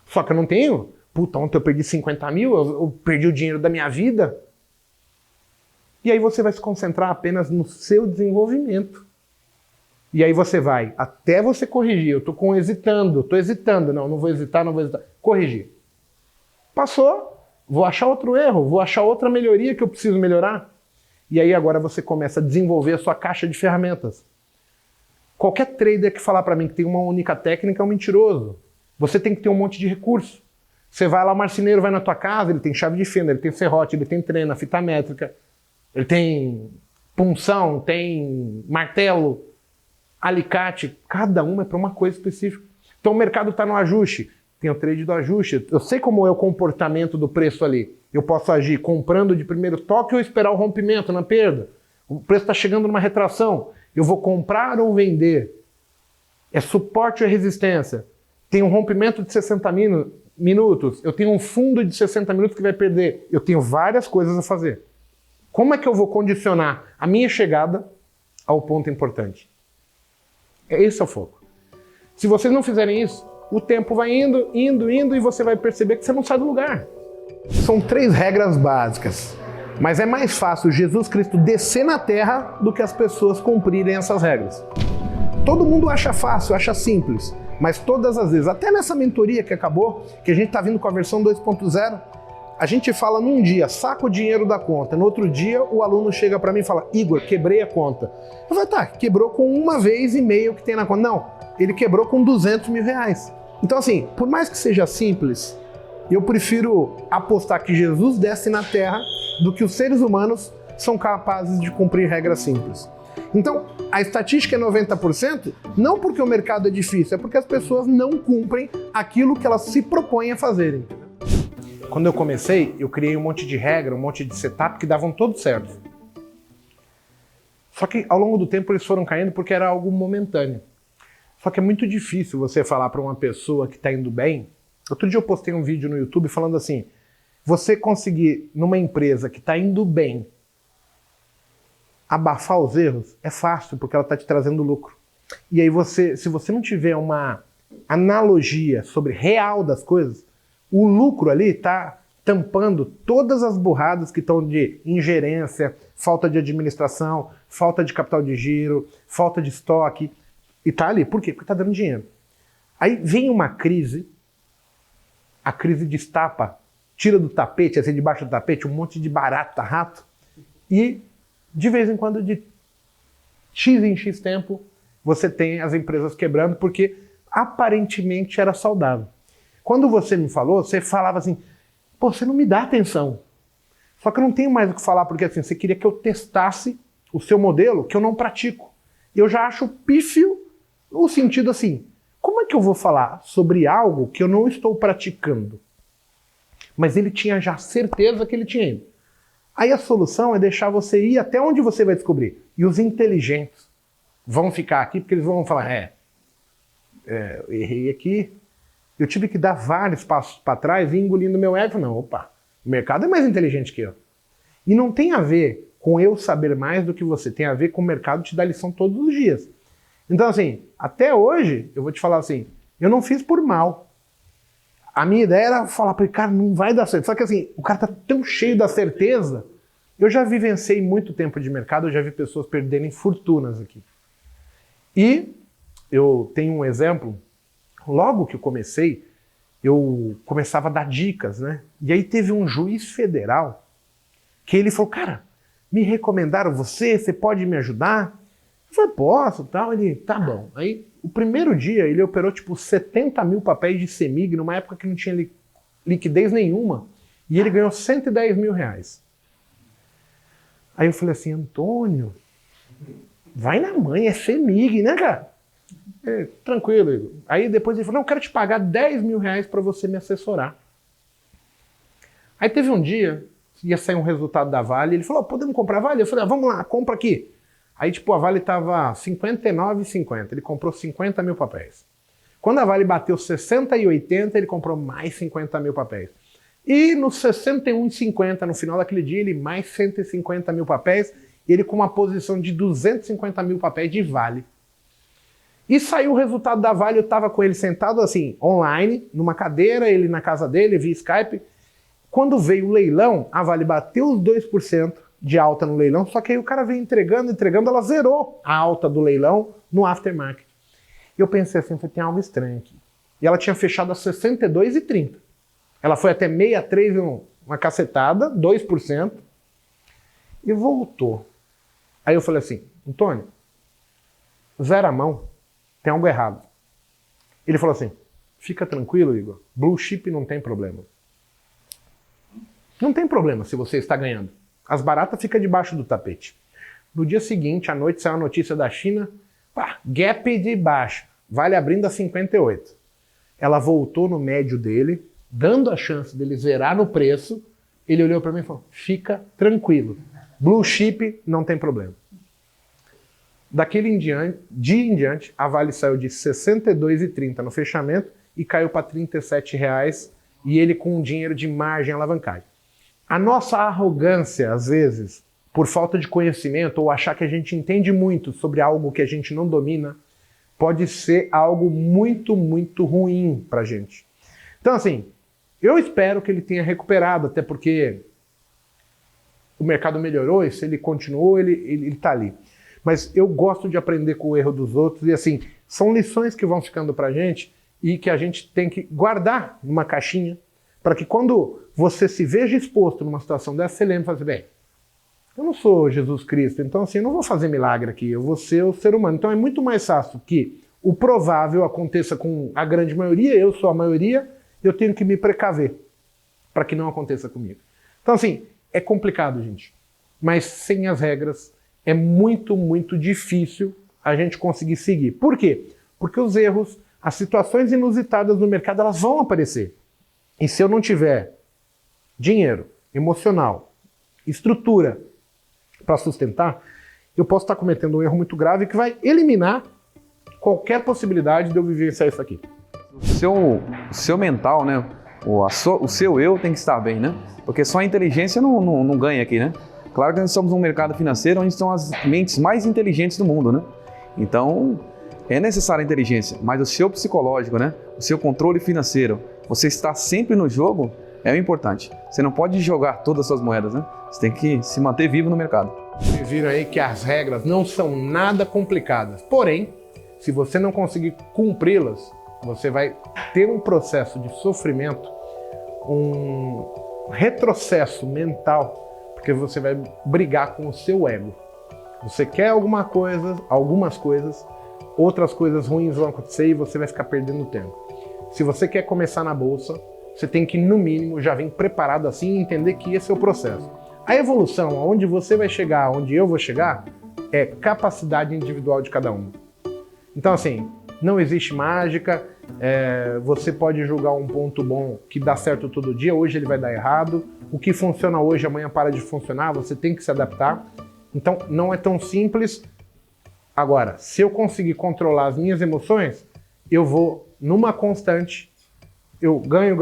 Só que eu não tenho, puta, ontem eu perdi 50 mil, eu perdi o dinheiro da minha vida. E aí você vai se concentrar apenas no seu desenvolvimento. E aí você vai, até você corrigir. Eu estou hesitando, não vou hesitar, não vou hesitar. Corrigir. Passou, vou achar outro erro, vou achar outra melhoria que eu preciso melhorar. E aí agora você começa a desenvolver a sua caixa de ferramentas. Qualquer trader que falar para mim que tem uma única técnica é um mentiroso. Você tem que ter um monte de recurso. Você vai lá, o marceneiro vai na tua casa, ele tem chave de fenda, ele tem serrote, ele tem trena, fita métrica. Ele tem punção, tem martelo, alicate, cada uma é para uma coisa específica. Então o mercado está no ajuste, tem o trade do ajuste. Eu sei como é o comportamento do preço ali. Eu posso agir comprando de primeiro toque ou esperar o rompimento na perda. O preço está chegando numa retração. Eu vou comprar ou vender? É suporte ou resistência? Tem um rompimento de 60 minutos. Eu tenho um fundo de 60 minutos que vai perder. Eu tenho várias coisas a fazer. Como é que eu vou condicionar a minha chegada ao ponto importante? Esse é o foco. Se vocês não fizerem isso, o tempo vai indo e você vai perceber que você não sai do lugar. São 3 regras básicas. Mas é mais fácil Jesus Cristo descer na terra do que as pessoas cumprirem essas regras. Todo mundo acha fácil, acha simples, mas todas as vezes, até nessa mentoria que acabou, que a gente está vindo com a versão 2.0, a gente fala num dia, saca o dinheiro da conta, no outro dia o aluno chega para mim e fala, Igor, quebrei a conta. Eu falo, tá, quebrou com 1,5 vez que tem na conta. Não, ele quebrou com 200 mil reais. Então assim, por mais que seja simples, eu prefiro apostar que Jesus desce na terra do que os seres humanos são capazes de cumprir regras simples. Então, a estatística é 90%, não porque o mercado é difícil, é porque as pessoas não cumprem aquilo que elas se propõem a fazerem. Quando eu comecei, eu criei um monte de regra, um monte de setup que davam todos certo. Só que ao longo do tempo eles foram caindo porque era algo momentâneo. Só que é muito difícil você falar para uma pessoa que está indo bem. Outro dia eu postei um vídeo no YouTube falando assim, você conseguir numa empresa que está indo bem abafar os erros é fácil, porque ela está te trazendo lucro. E aí se você não tiver uma analogia sobre real das coisas, o lucro ali está tampando todas as burradas que estão de ingerência, falta de administração, falta de capital de giro, falta de estoque, e tá ali. Por quê? Porque está dando dinheiro. Aí vem uma crise, a crise destapa, tira do tapete, assim debaixo do tapete, um monte de barata, rato, e de vez em quando, de X em X tempo, você tem as empresas quebrando porque aparentemente era saudável. Quando você me falou, você falava assim, pô, você não me dá atenção. Só que eu não tenho mais o que falar, porque assim, você queria que eu testasse o seu modelo que eu não pratico. E eu já acho pífio no sentido assim, como é que eu vou falar sobre algo que eu não estou praticando? Mas ele tinha já certeza que ele tinha ido. Aí a solução é deixar você ir até onde você vai descobrir. E os inteligentes vão ficar aqui porque eles vão falar, eu errei aqui, eu tive que dar vários passos para trás e engolindo meu ego. Não, opa, o mercado é mais inteligente que eu. E não tem a ver com eu saber mais do que você, tem a ver com o mercado te dar lição todos os dias. Então assim, até hoje, eu vou te falar assim, eu não fiz por mal. A minha ideia era falar para ele, cara, não vai dar certo. Só que assim, o cara tá tão cheio da certeza. Eu já vivenciei muito tempo de mercado, eu já vi pessoas perderem fortunas aqui. E eu tenho um exemplo, logo que eu comecei, eu começava a dar dicas, né? E aí teve um juiz federal que ele falou, cara, me recomendaram você pode me ajudar? Eu falei, posso, tal. Ele, tá bom. Aí, o primeiro dia, ele operou tipo 70 mil papéis de CEMIG, numa época que não tinha liquidez nenhuma, e ele ganhou 110 mil reais. Aí eu falei assim, Antônio, vai na mãe, é CEMIG, né, cara? Tranquilo, Igor. Aí depois ele falou, não, eu quero te pagar 10 mil reais para você me assessorar. Aí teve um dia, ia sair um resultado da Vale, ele falou, podemos comprar a Vale? Eu falei, vamos lá, compra aqui. Aí, tipo, a Vale estava R$ 59,50. Ele comprou 50 mil papéis. Quando a Vale bateu 60,80, ele comprou mais 50 mil papéis. E no 61,50, no final daquele dia, ele mais 150 mil papéis. Ele com uma posição de 250 mil papéis de Vale. E saiu o resultado da Vale, eu estava com ele sentado assim, online, numa cadeira, ele na casa dele, via Skype. Quando veio o leilão, a Vale bateu os 2%. De alta no leilão, só que aí o cara veio entregando, ela zerou a alta do leilão no aftermarket. E eu pensei assim, tem algo estranho aqui. E ela tinha fechado a 62,30. Ela foi até 63, uma cacetada, 2%, e voltou. Aí eu falei assim, Antônio, zera a mão, tem algo errado. Ele falou assim, fica tranquilo, Igor, blue chip não tem problema. Não tem problema se você está ganhando. As baratas ficam debaixo do tapete. No dia seguinte, à noite, saiu a notícia da China, gap de baixa, Vale abrindo a 58. ela voltou no médio dele, dando a chance dele zerar no preço. Ele olhou para mim e falou, fica tranquilo, blue chip não tem problema. Daquele dia em diante, a Vale saiu de R$ 62,30 no fechamento e caiu para R$ 37,00, e ele com um dinheiro de margem alavancagem. A nossa arrogância, às vezes, por falta de conhecimento ou achar que a gente entende muito sobre algo que a gente não domina, pode ser algo muito, muito ruim para a gente. Então, assim, eu espero que ele tenha recuperado, até porque o mercado melhorou e se ele continuou, ele está ali. Mas eu gosto de aprender com o erro dos outros e, assim, são lições que vão ficando para a gente e que a gente tem que guardar numa caixinha para que quando você se veja exposto numa situação dessa, você lembre e fala assim, bem, eu não sou Jesus Cristo, então assim, eu não vou fazer milagre aqui, eu vou ser o ser humano. Então é muito mais fácil que o provável aconteça com a grande maioria, eu sou a maioria, eu tenho que me precaver para que não aconteça comigo. Então assim, é complicado, gente, mas sem as regras é muito, muito difícil a gente conseguir seguir. Por quê? Porque os erros, as situações inusitadas no mercado, elas vão aparecer. E se eu não tiver dinheiro, emocional, estrutura para sustentar, eu posso estar cometendo um erro muito grave que vai eliminar qualquer possibilidade de eu vivenciar isso aqui. O seu mental, né? O seu eu tem que estar bem, né? Porque só a inteligência não ganha aqui, né? Claro que nós somos um mercado financeiro onde estão as mentes mais inteligentes do mundo, né? Então, é necessária a inteligência, mas o seu psicológico, né? O seu controle financeiro, você estar sempre no jogo é o importante. Você não pode jogar todas as suas moedas, né? Você tem que se manter vivo no mercado. Vocês viram aí que as regras não são nada complicadas. Porém, se você não conseguir cumpri-las, você vai ter um processo de sofrimento, um retrocesso mental, porque você vai brigar com o seu ego. Você quer algumas coisas, outras coisas ruins vão acontecer e você vai ficar perdendo tempo. Se você quer começar na bolsa, você tem que, no mínimo, já vir preparado assim e entender que esse é o processo. A evolução, aonde você vai chegar, onde eu vou chegar, é capacidade individual de cada um. Então, assim, não existe mágica, você pode julgar um ponto bom que dá certo todo dia, hoje ele vai dar errado, o que funciona hoje, amanhã para de funcionar, você tem que se adaptar. Então, não é tão simples. Agora, se eu conseguir controlar as minhas emoções, eu vou numa constante, eu ganho,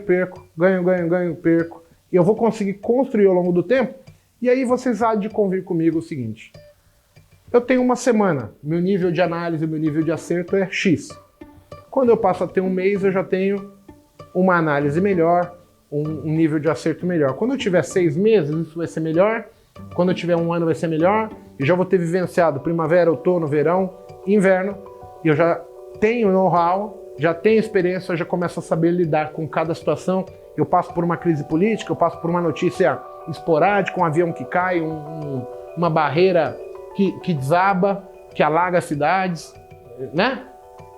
perco, ganho, perco, e eu vou conseguir construir ao longo do tempo, e aí vocês há de convir comigo o seguinte, eu tenho uma semana, meu nível de análise, meu nível de acerto é X. Quando eu passo a ter um mês, eu já tenho uma análise melhor, um nível de acerto melhor. Quando eu tiver 6 meses, isso vai ser melhor, quando eu tiver 1 ano vai ser melhor, e já vou ter vivenciado primavera, outono, verão, inverno, e eu já tenho know-how, já tenho experiência, eu já começo a saber lidar com cada situação. Eu passo por uma crise política, eu passo por uma notícia esporádica, um avião que cai, uma barreira que desaba, que alaga cidades, né?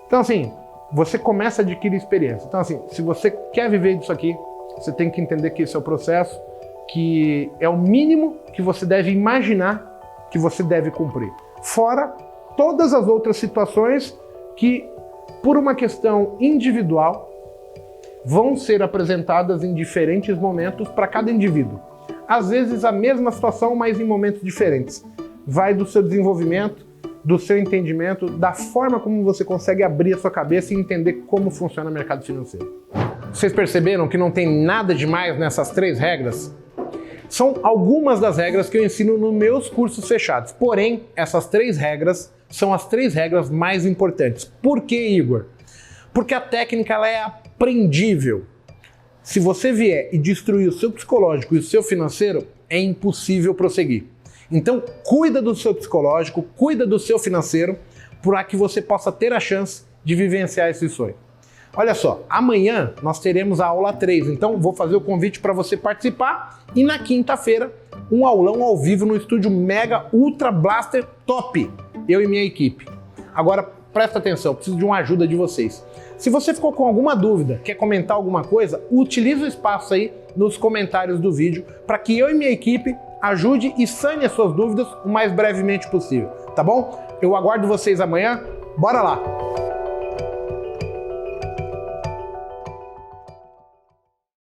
Então, assim, você começa a adquirir experiência. Então, assim, se você quer viver disso aqui, você tem que entender que esse é o processo, que é o mínimo que você deve imaginar que você deve cumprir. Fora todas as outras situações que, por uma questão individual, vão ser apresentadas em diferentes momentos para cada indivíduo. Às vezes a mesma situação, mas em momentos diferentes. Vai do seu desenvolvimento, do seu entendimento, da forma como você consegue abrir a sua cabeça e entender como funciona o mercado financeiro. Vocês perceberam que não tem nada demais nessas 3 regras? São algumas das regras que eu ensino nos meus cursos fechados. Porém, essas 3 regras são as 3 regras mais importantes. Por que, Igor? Porque a técnica ela é aprendível. Se você vier e destruir o seu psicológico e o seu financeiro, é impossível prosseguir. Então, cuida do seu psicológico, cuida do seu financeiro, para que você possa ter a chance de vivenciar esse sonho. Olha só, amanhã nós teremos a aula 3, então vou fazer o convite para você participar e na quinta-feira um aulão ao vivo no estúdio Mega Ultra Blaster Top, eu e minha equipe. Agora presta atenção, eu preciso de uma ajuda de vocês. Se você ficou com alguma dúvida, quer comentar alguma coisa, utilize o espaço aí nos comentários do vídeo para que eu e minha equipe ajude e sane as suas dúvidas o mais brevemente possível, tá bom? Eu aguardo vocês amanhã, bora lá!